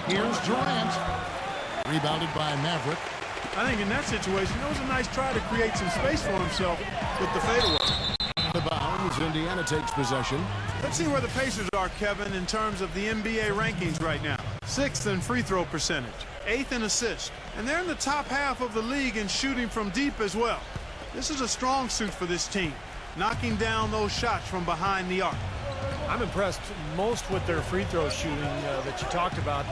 Here's Durant. Rebounded by Maverick. I think in that situation, it was a nice try to create some space for himself with the fadeaway. The bounds, Indiana takes possession. Let's see where the Pacers are, Kevin, in terms of the NBA rankings right now. 6th in free throw percentage, 8th in assists, and they're in the top half of the league in shooting from deep as well. This is a strong suit for this team, knocking down those shots from behind the arc. I'm impressed most with their free throw shooting that you talked about.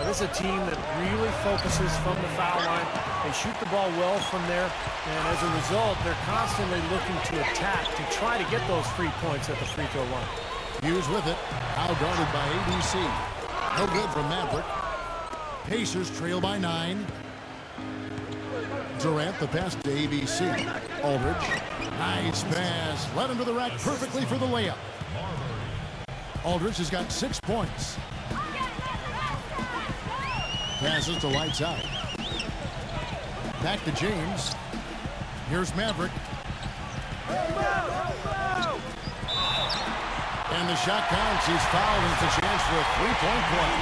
This is a team that really focuses from the foul line. They shoot the ball well from there, and as a result, they're constantly looking to attack to try to get those free points at the free throw line. Hughes with it. Out guarded by ABC. No good from Maverick. Pacers trail by 9. Durant, the pass to ABC. Aldridge. Nice pass. Led him to the rack perfectly for the layup. Aldridge has got 6 points. Passes to Lights out. Back to James. Here's Maverick. And the shot counts. He's fouled. It's a chance for a 3-point play.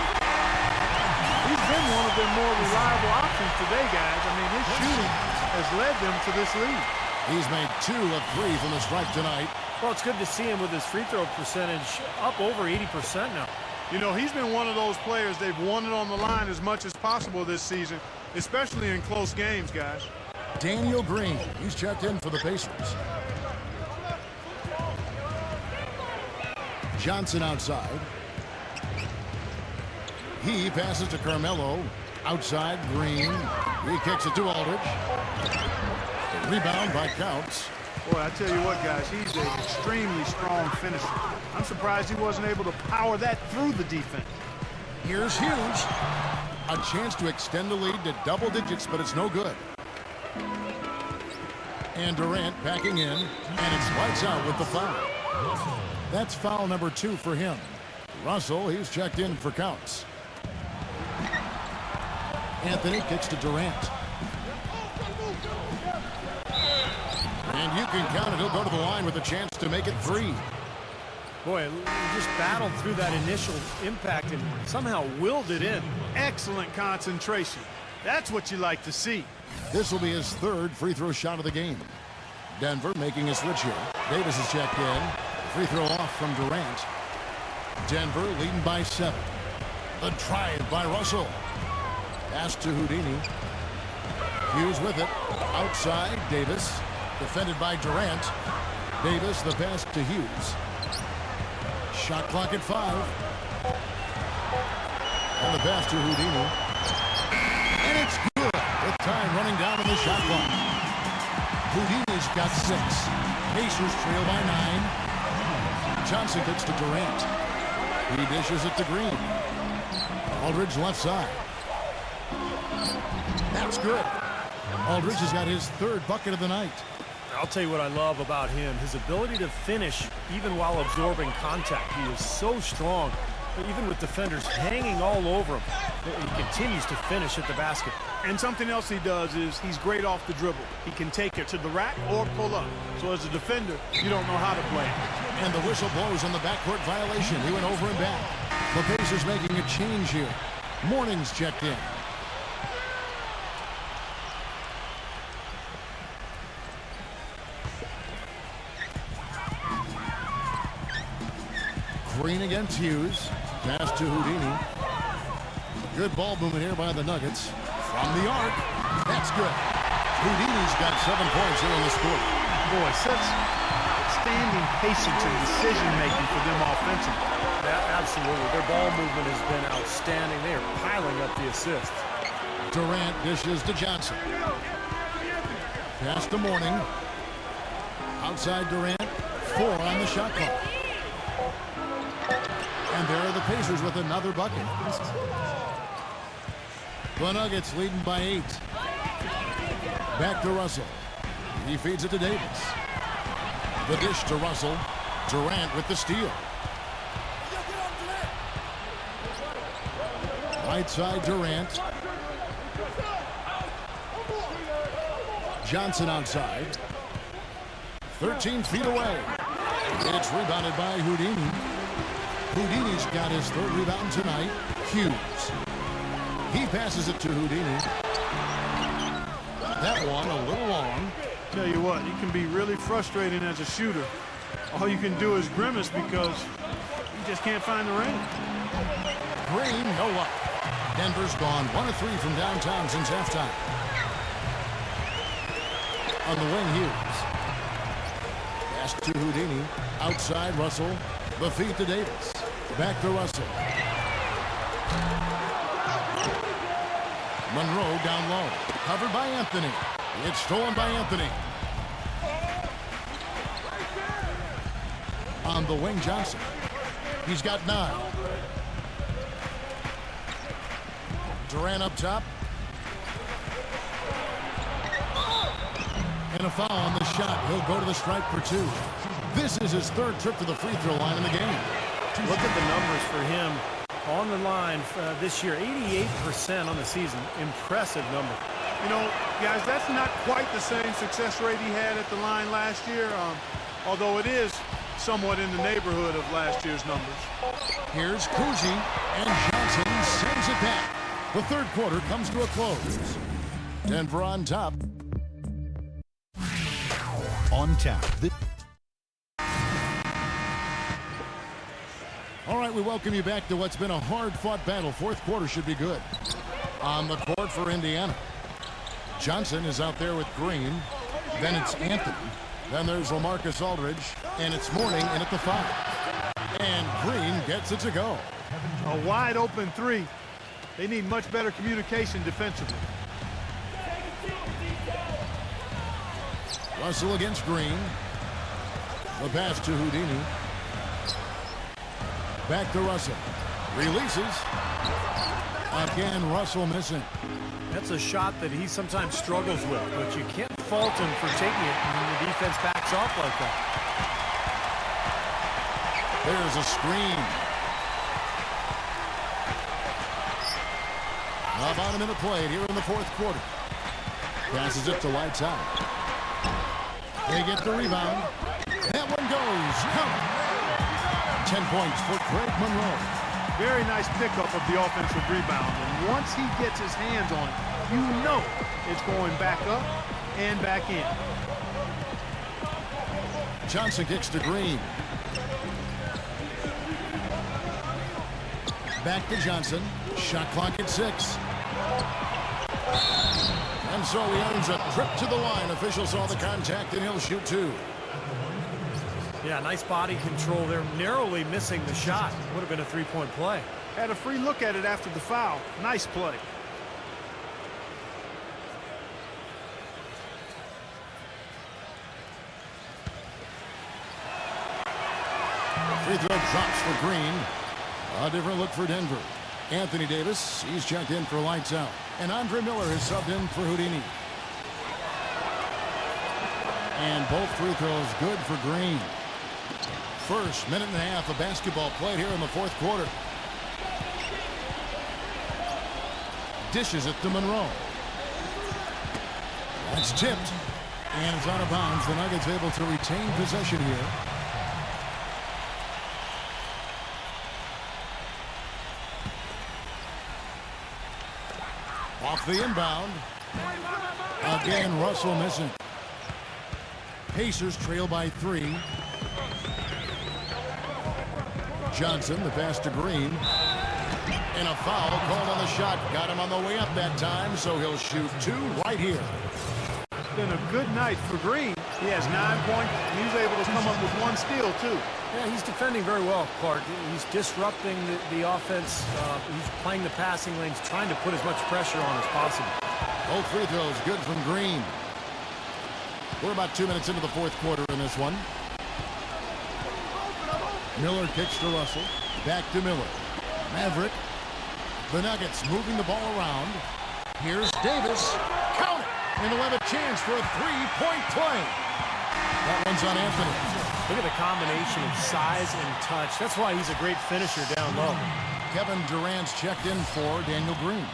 He's been one of their more reliable options today, guys. I mean, his shooting has led them to this lead. He's made 2 of 3 from the stripe tonight. Well, it's good to see him with his free throw percentage up over 80% now. You know, he's been one of those players they've wanted on the line as much as possible this season, especially in close games, guys. Daniel Green, he's checked in for the Pacers. Johnson outside. He passes to Carmelo. Outside, Green. He kicks it to Aldridge. The rebound by Counts. Boy, I tell you what, guys, he's an extremely strong finisher. I'm surprised he wasn't able to power that through the defense. Here's Hughes. A chance to extend the lead to double digits, but it's no good. And Durant backing in, and it's Lights out with the foul. That's foul number 2 for him. Russell, he's checked in for Counts. Anthony kicks to Durant. And you can count it. He'll go to the line with a chance to make it 3. Boy, he just battled through that initial impact and somehow willed it in. Excellent concentration. That's what you like to see. This will be his 3rd free throw shot of the game. Denver making a switch here. Davis is checked in. Free throw off from Durant. Denver leading by 7. The drive by Russell. Pass to Houdini. Hughes with it. Outside, Davis. Defended by Durant. Davis, the pass to Hughes. Shot clock at 5. And the pass to Houdini. And it's good with time running down on the shot clock. Houdini's got 6. Pacers trail by 9. Johnson gets to Durant. He dishes it to Green. Aldridge left side. That's good. Aldridge has got his 3rd bucket of the night. I'll tell you what I love about him, his ability to finish even while absorbing contact. He is so strong, even with defenders hanging all over him. He continues to finish at the basket. And something else he does is he's great off the dribble. He can take it to the rack or pull up. So as a defender, you don't know how to play it. And the whistle blows on the backcourt violation. He went over and back. The Pacers making a change here. Morning's checked in. Green against Hughes. Pass to Houdini. Good ball movement here by the Nuggets. From the arc. That's good. Houdini's got 7 points here in this quarter. Boy, such outstanding patience and decision-making for them offensively. Absolutely. Their ball movement has been outstanding. They are piling up the assists. Durant dishes to Johnson. Pass to Mourning. Outside Durant. 4 on the shot clock. And there are the Pacers with another bucket. The Nuggets leading by 8. Back to Russell. He feeds it to Davis. The dish to Russell. Durant with the steal. Right side Durant. Johnson outside. 13 feet away. It's rebounded by Houdini. Houdini's got his 3rd rebound tonight. Hughes. He passes it to Houdini. That one a little long. Tell you what, you can be really frustrating as a shooter. All you can do is grimace because you just can't find the ring. Green, no luck. Denver's gone 1 of 3 from downtown since halftime. On the wing, Hughes. Pass to Houdini. Outside, Russell. The feed to Davis. Back to Russell. Monroe down low. Covered by Anthony. It's stolen by Anthony. On the wing, Johnson. He's got 9. Durant up top. And a foul on the shot. He'll go to the stripe for 2. This is his 3rd trip to the free throw line in the game. Look at the numbers for him on the line this year. 88% on the season. Impressive number. You know, guys, that's not quite the same success rate he had at the line last year, although it is somewhat in the neighborhood of last year's numbers. Here's Cousy, and Johnson sends it back. The 3rd quarter comes to a close. Denver on top. On tap. All right, we welcome you back to what's been a hard-fought battle. 4th quarter should be good. On the court for Indiana. Johnson is out there with Green. Then it's Anthony. Then there's LaMarcus Aldridge. And it's Mourning in at the 5. And Green gets it to go. A wide-open 3. They need much better communication defensively. Russell against Green. The pass to Houdini. Back to Russell. Releases. Again, Russell missing. That's a shot that he sometimes struggles with, but you can't fault him for taking it when the defense backs off like that. There's a screen. About a minute played here in the 4th quarter. Passes it to Lights out. They get the rebound. That one goes. Count. 10 points for Greg Monroe. Very nice pickup of the offensive rebound. And once he gets his hands on it, you know it's going back up and back in. Johnson kicks to Green. Back to Johnson. Shot clock at 6. And so he earns a trip to the line. Officials saw the contact and he'll shoot 2. Yeah, nice body control there. Narrowly missing the shot. Would have been a three-point play. Had a free look at it after the foul. Nice play. Free throw drops for Green. A different look for Denver. Anthony Davis, he's checked in for lights out. And Andre Miller has subbed in for Houdini. And both free throws good for Green. First minute and a half of basketball played here in the fourth quarter. Dishes it to Monroe. That's tipped. And it's out of bounds. The Nuggets able to retain possession here. Off the inbound. Again, Russell missing. Pacers trail by 3. Johnson, the pass to Green. And a foul called on the shot. Got him on the way up that time, so he'll shoot 2 right here. It's been a good night for Green. He has 9 points, and he's able to come up with 1 steal, too. Yeah, he's defending very well, Clark. He's disrupting the offense. He's playing the passing lanes, trying to put as much pressure on as possible. Both free throws good from Green. We're about 2 minutes into the fourth quarter in this one. Miller kicks to Russell. Back to Miller. Maverick. The Nuggets moving the ball around. Here's Davis. Count it! And they'll have a chance for a three-point play. That one's on Anthony. Look at the combination of size and touch. That's why he's a great finisher down low. Kevin Durant's checked in for Daniel Green.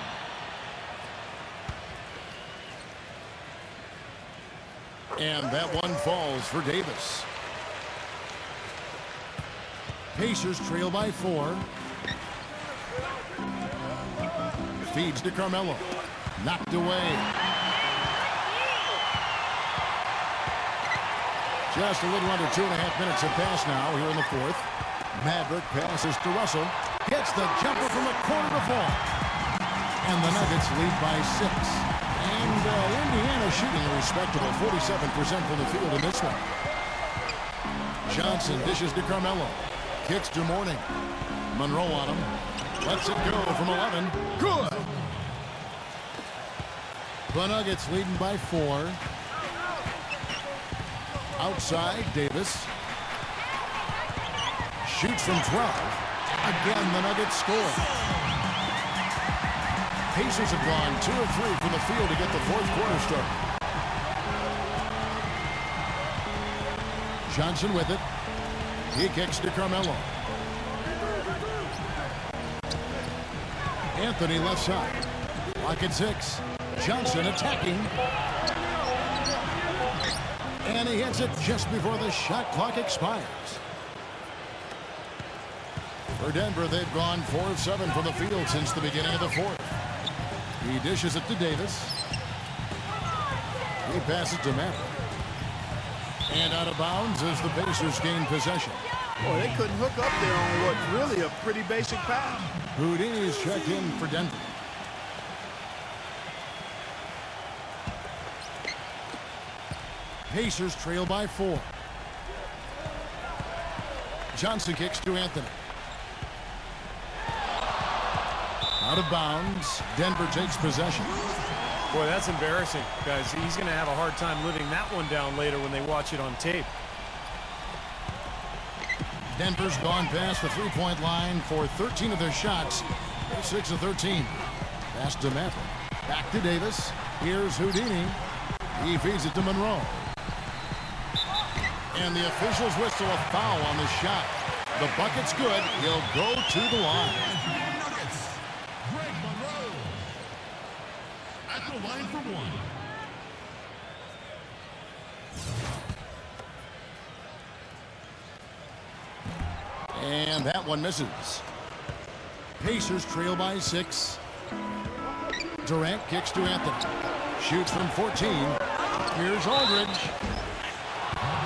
And that one falls for Davis. Pacers trail by 4. Feeds to Carmelo. Knocked away. Just a little under 2.5 minutes have passed now here in the fourth. Maverick passes to Russell. Gets the jumper from the corner to fall. And the Nuggets lead by 6. And Indiana shooting a respectable 47% from the field in this one. Johnson dishes to Carmelo. Kicks to Mourning. Monroe on him. Lets it go from 11. Good! The Nuggets leading by 4. Outside, Davis. Shoots from 12. Again, the Nuggets score. Pacers have gone 2 of 3 from the field to get the fourth quarter started. Johnson with it. He kicks to Carmelo. Anthony left side. Lock at 6. Johnson attacking. And he hits it just before the shot clock expires. For Denver, they've gone 4 of 7 from the field since the beginning of the fourth. He dishes it to Davis. He passes to Maverick. And out of bounds as the Pacers gain possession. Boy, they couldn't hook up there on what's really a pretty basic pass. Houdini's checked in for Denver. Pacers trail by 4. Johnson kicks to Anthony. Out of bounds. Denver takes possession. Boy, that's embarrassing, guys. He's going to have a hard time living that one down later when they watch it on tape. Denver's gone past the three-point line for 13 of their shots. They're 6 of 13. Pass to Maverick. Back to Davis. Here's Houdini. He feeds it to Monroe. And the officials whistle a foul on the shot. The bucket's good. He'll go to the line. Nuggets, Greg Monroe. At the line for 1. And that one misses. Pacers trail by 6. Durant kicks to Anthony. Shoots from 14. Here's Aldridge.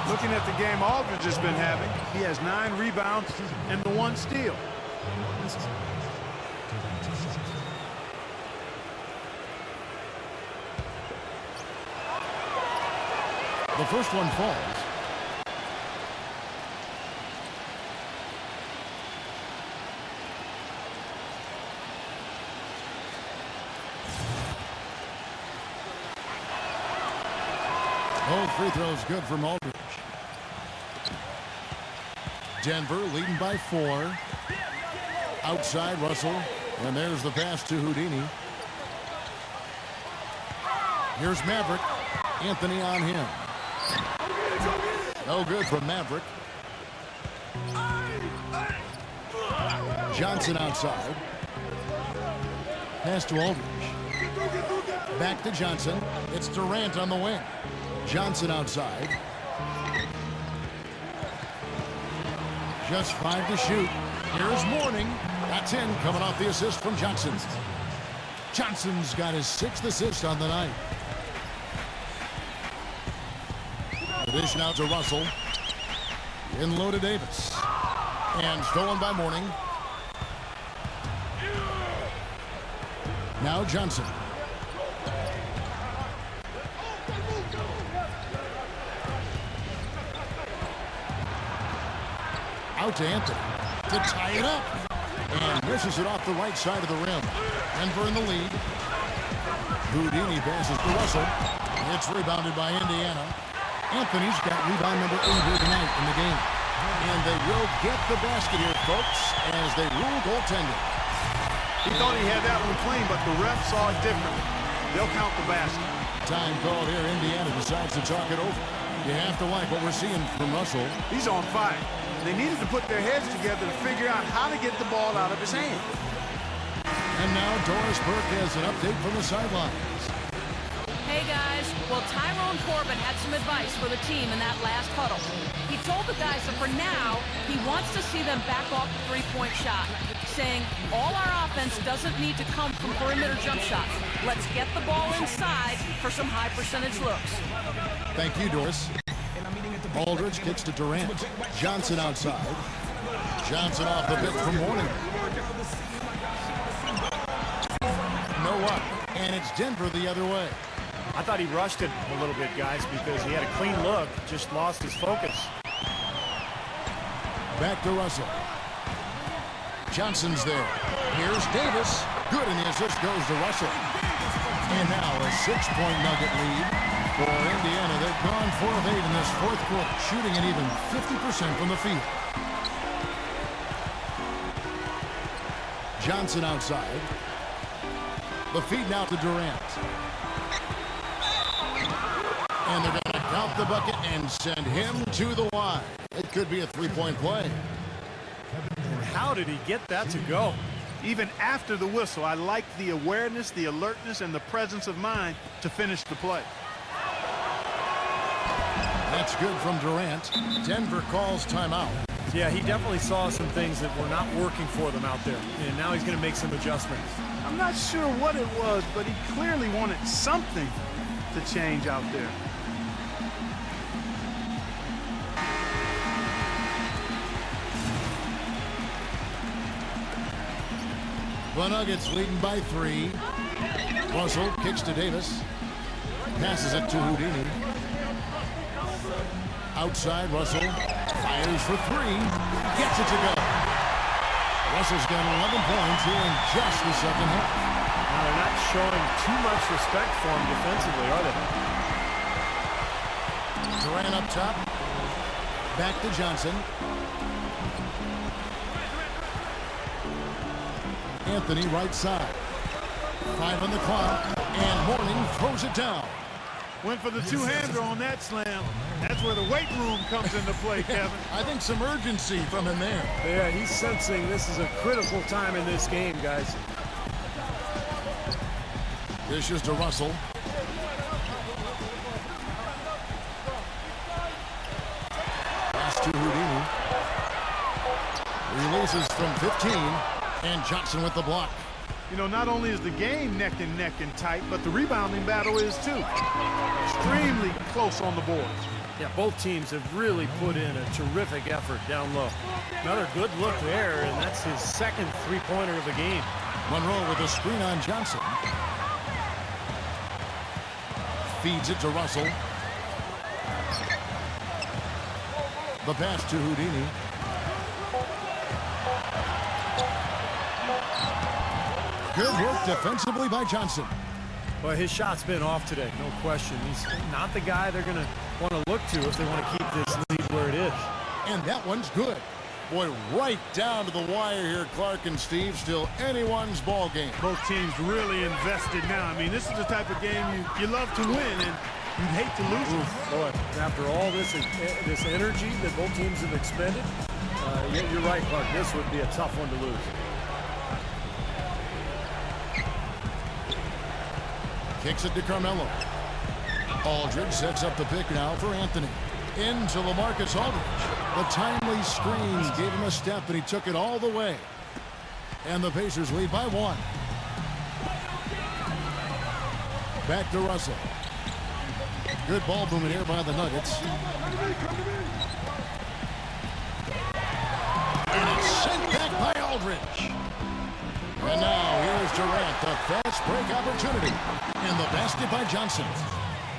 Looking at the game Aldridge has been having, he has 9 rebounds and the 1 steal. The first one falls. Both free throws good from Aldridge. Denver leading by 4. Outside Russell. And there's the pass to Houdini. Here's Maverick. Anthony on him. No good from Maverick. Johnson outside. Pass to Aldridge. Back to Johnson. It's Durant on the wing. Johnson outside. Just 5 to shoot. Here's Mourning. That's in, coming off the assist from Johnson. Johnson's got his 6th assist on the night. The dish now to Russell. In low to Davis. And stolen by Mourning. Now Johnson. Out to Anthony to tie it up. And misses it off the right side of the rim. Denver in the lead. Houdini passes to Russell. It's rebounded by Indiana. Anthony's got rebound number 8 here tonight in the game. And they will get the basket here, folks, as they rule goaltending. He thought he had that one clean, but the ref saw it differently. They'll count the basket. Time called here. Indiana decides to talk it over. You have to like what we're seeing from Russell. He's on fire. They needed to put their heads together to figure out how to get the ball out of his hand. And now Doris Burke has an update from the sidelines. Hey guys, well Tyrone Corbin had some advice for the team in that last huddle. He told the guys that for now, he wants to see them back off the three-point shot, saying all our offense doesn't need to come from perimeter jump shots. Let's get the ball inside for some high percentage looks. Thank you, Doris. Aldridge kicks to Durant. Johnson outside. Johnson off the bit from Mourning. No up. And it's Denver the other way. I thought he rushed it a little bit, guys, because he had a clean look, just lost his focus. Back to Russell. Johnson's there. Here's Davis. Good, and the assist goes to Russell. And now a 6-point Nugget lead for Indiana. They've gone 4 of 8 in this 4th quarter, shooting an even 50% from the field. Johnson outside. The feed now to Durant. And they're going to count the bucket and send him to the line. It could be a 3-point play. And how did he get that to go? Even after the whistle, I like the awareness, the alertness, and the presence of mind to finish the play. That's good from Durant. Denver calls timeout. Yeah, he definitely saw some things that were not working for them out there, and now he's going to make some adjustments. I'm not sure what it was, but he clearly wanted something to change out there. The Nuggets leading by 3. Russell kicks to Davis. Passes it to Houdini. Outside, Russell fires for 3. Gets it to go. Russell's got 11 points here in just the second half. Now, they're not showing too much respect for him defensively, are they? Durant up top. Back to Johnson. Anthony right side. 5 on the clock. And Mourning throws it down. Went for the two-hander on that slam. That's where the weight room comes into play, Kevin. I think some urgency from him there. Yeah, he's sensing this is a critical time in this game, guys. Dishes to Russell. Pass to Houdini. Releases from 15. And Johnson with the block. You know, not only is the game neck and neck and tight, but the rebounding battle is too. Extremely close on the boards. Yeah, both teams have really put in a terrific effort down low. Another good look there, and that's his 2nd three-pointer of the game. Monroe with a screen on Johnson. Feeds it to Russell. The pass to Houdini. Good work defensively by Johnson. Well, his shot's been off today, no question. He's not the guy they're going to want to look to if they want to keep this lead where it is. And that one's good. Boy, right down to the wire here, Clark and Steve. Still anyone's ball game. Both teams really invested now. I mean, this is the type of game you love to win, and you'd hate to lose it. Boy, after all this energy that both teams have expended, you're right, Clark. This would be a tough one to lose. Kicks it to Carmelo. Aldridge sets up the pick now for Anthony. Into LaMarcus Aldridge. The timely screens gave him a step, and he took it all the way. And the Pacers lead by 1. Back to Russell. Good ball movement here by the Nuggets. And it's sent back by Aldridge. And now here's Durant, the fast break opportunity. And the basket by Johnson.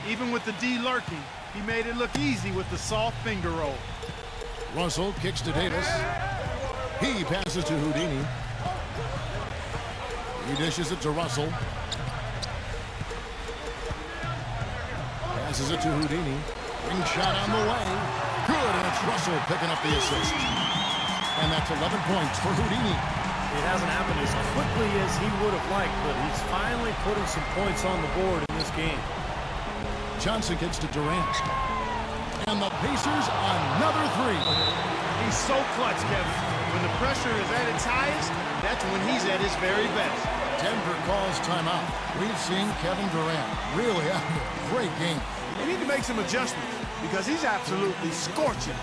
Even with the D lurking, he made it look easy with the soft finger roll. Russell kicks to Davis. He passes to Houdini. He dishes it to Russell. Passes it to Houdini. Ring shot on the way. Good, and it's Russell picking up the assist. And that's 11 points for Houdini. It hasn't happened as quickly as he would have liked, but he's finally putting some points on the board in this game. Johnson gets to Durant. And the Pacers another 3. He's so clutch, Kevin. When the pressure is at its highest, that's when he's at his very best. Denver calls timeout. We've seen Kevin Durant really having a great game. They need to make some adjustments because he's absolutely scorching.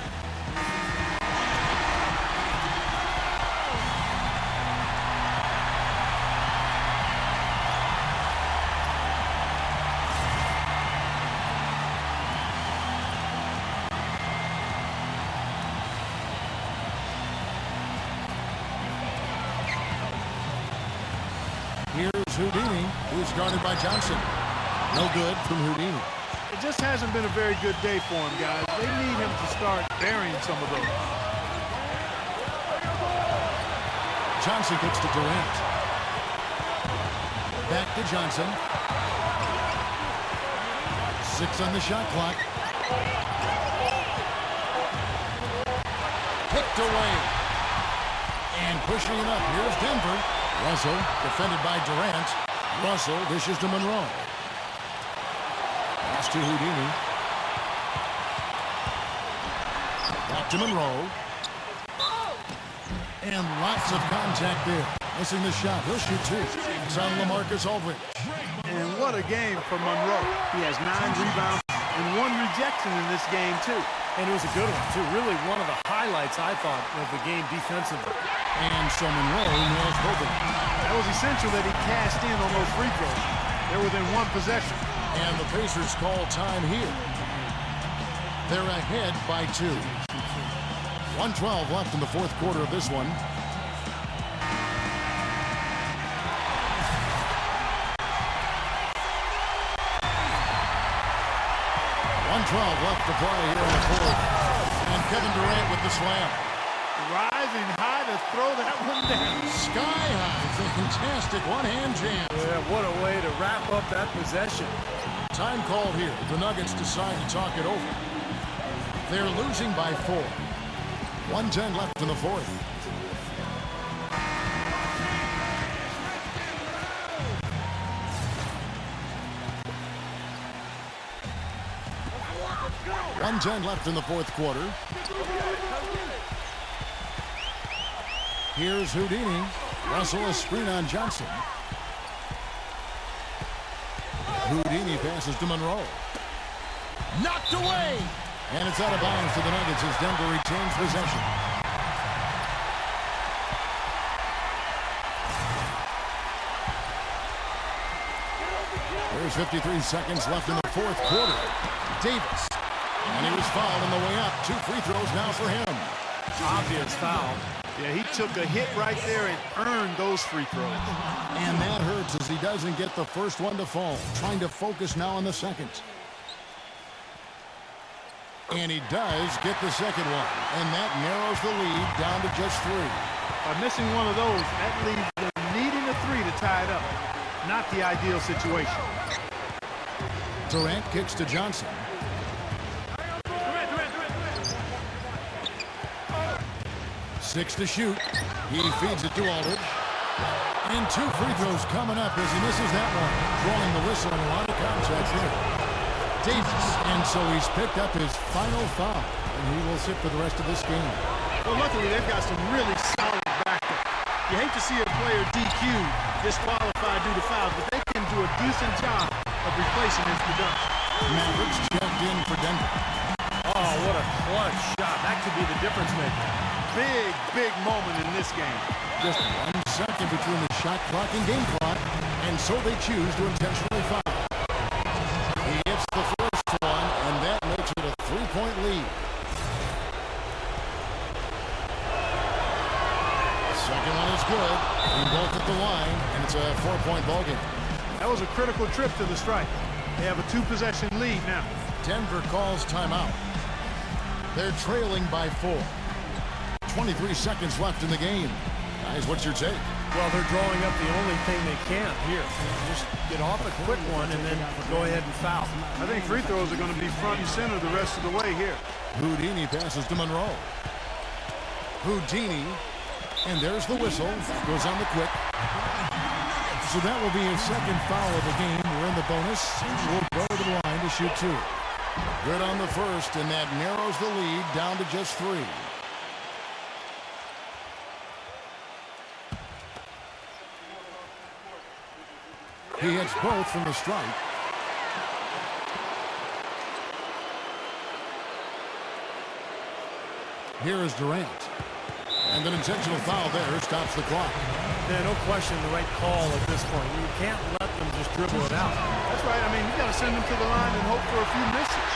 Here's Houdini, who's guarded by Johnson. No good from Houdini. It just hasn't been a very good day for him, guys. They need him to start burying some of those. Johnson gets to Durant. Back to Johnson. 6 on the shot clock. Picked away. And pushing it up. Here's Denver. Russell, defended by Durant. Russell dishes to Monroe. Pass to Houdini. Back to Monroe. And lots of contact there. Missing the shot. He'll shoot 2. It's on LaMarcus Aldridge. And what a game for Monroe. He has 9 rebounds and 1 rejection in this game, too. And it was a good one, too. Really one of the highlights, I thought, of the game defensively. And so Monroe nails both of them. That was essential that he cashed in on those free throws. They're within 1 possession. And the Pacers call time here. They're ahead by 2. 1:12 left in the 4th quarter of this one. Left to play here in the 4th. And Kevin Durant with the slam. Rising high to throw that one down. Sky high. Fantastic one-hand jam. Yeah, what a way to wrap up that possession. Time called here. The Nuggets decide to talk it over. They're losing by 4. 1:10 left in the 4th. .10 left in the 4th quarter. Here's Houdini. Russell a screen on Johnson. Houdini passes to Monroe. Knocked away! And it's out of bounds to the Nuggets as Denver retains possession. There's 53 seconds left in the 4th quarter. Davis. And he was fouled on the way up. 2 free throws now for him. Obvious foul. Yeah, he took a hit right there and earned those free throws. And that hurts as he doesn't get the first one to fall. Trying to focus now on the second. And he does get the second one. And that narrows the lead down to just 3. By missing one of those, that leaves them needing a 3 to tie it up. not the ideal situation. Durant kicks to Johnson. Six to shoot. He feeds it to Aldridge. And 2 free throws coming up as he misses that one. Drawing the whistle and a lot of contact here. Davis. And so he's picked up his final foul. And he will sit for the rest of this game. Well, luckily, they've got some really solid backup. You hate to see a player DQ'd, disqualified due to fouls, but they can do a decent job of replacing his production. Mavericks checked in for Denver. Oh, what a clutch shot. That could be the difference maker. Big moment in this game. Just 1 second between the shot clock and game clock, and so they choose to intentionally foul. He hits the first one, and that makes it a 3-point lead. Second one is good. We both at the line, and it's a 4-point ballgame. That was a critical trip to the stripe. They have a 2-possession lead now. Denver calls timeout. They're trailing by 4. 23 seconds left in the game. Guys, what's your take? Well, they're drawing up the only thing they can here. Just get off a quick one and then go ahead and foul. I think free throws are going to be front and center the rest of the way here. Houdini passes to Monroe. Houdini, and there's the whistle. Goes on the quick. So that will be his second foul of the game. We're in the bonus. We'll go to the line to shoot 2. Good on the first, and that narrows the lead down to just 3. He hits both from the stripe. Here is Durant. And an intentional foul there stops the clock. Yeah, no question the right call at this point. You can't let them just dribble it out. That's right. I mean, you got to send them to the line and hope for a few misses.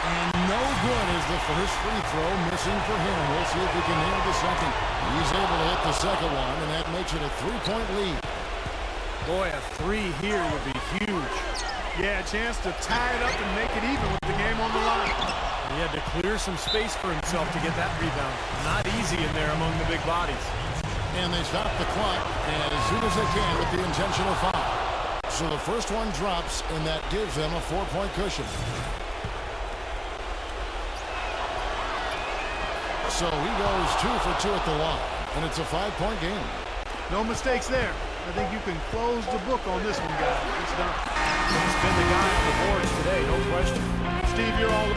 And no good is the first free throw, missing for him. We'll see if he can nail the second. He's able to hit the second one, and that makes it a 3-point lead. Boy, a 3 here would be huge. Yeah, a chance to tie it up and make it even with the game on the line. He had to clear some space for himself to get that rebound. Not easy in there among the big bodies. And they stop the clock as soon as they can with the intentional foul. So the first one drops, and that gives them a 4-point cushion. So he goes 2 for 2 at the line, and it's a 5-point game. No mistakes there. I think you can close the book on this one, guys. It's done. He's been the guy on the boards today, no question. Steve, you're all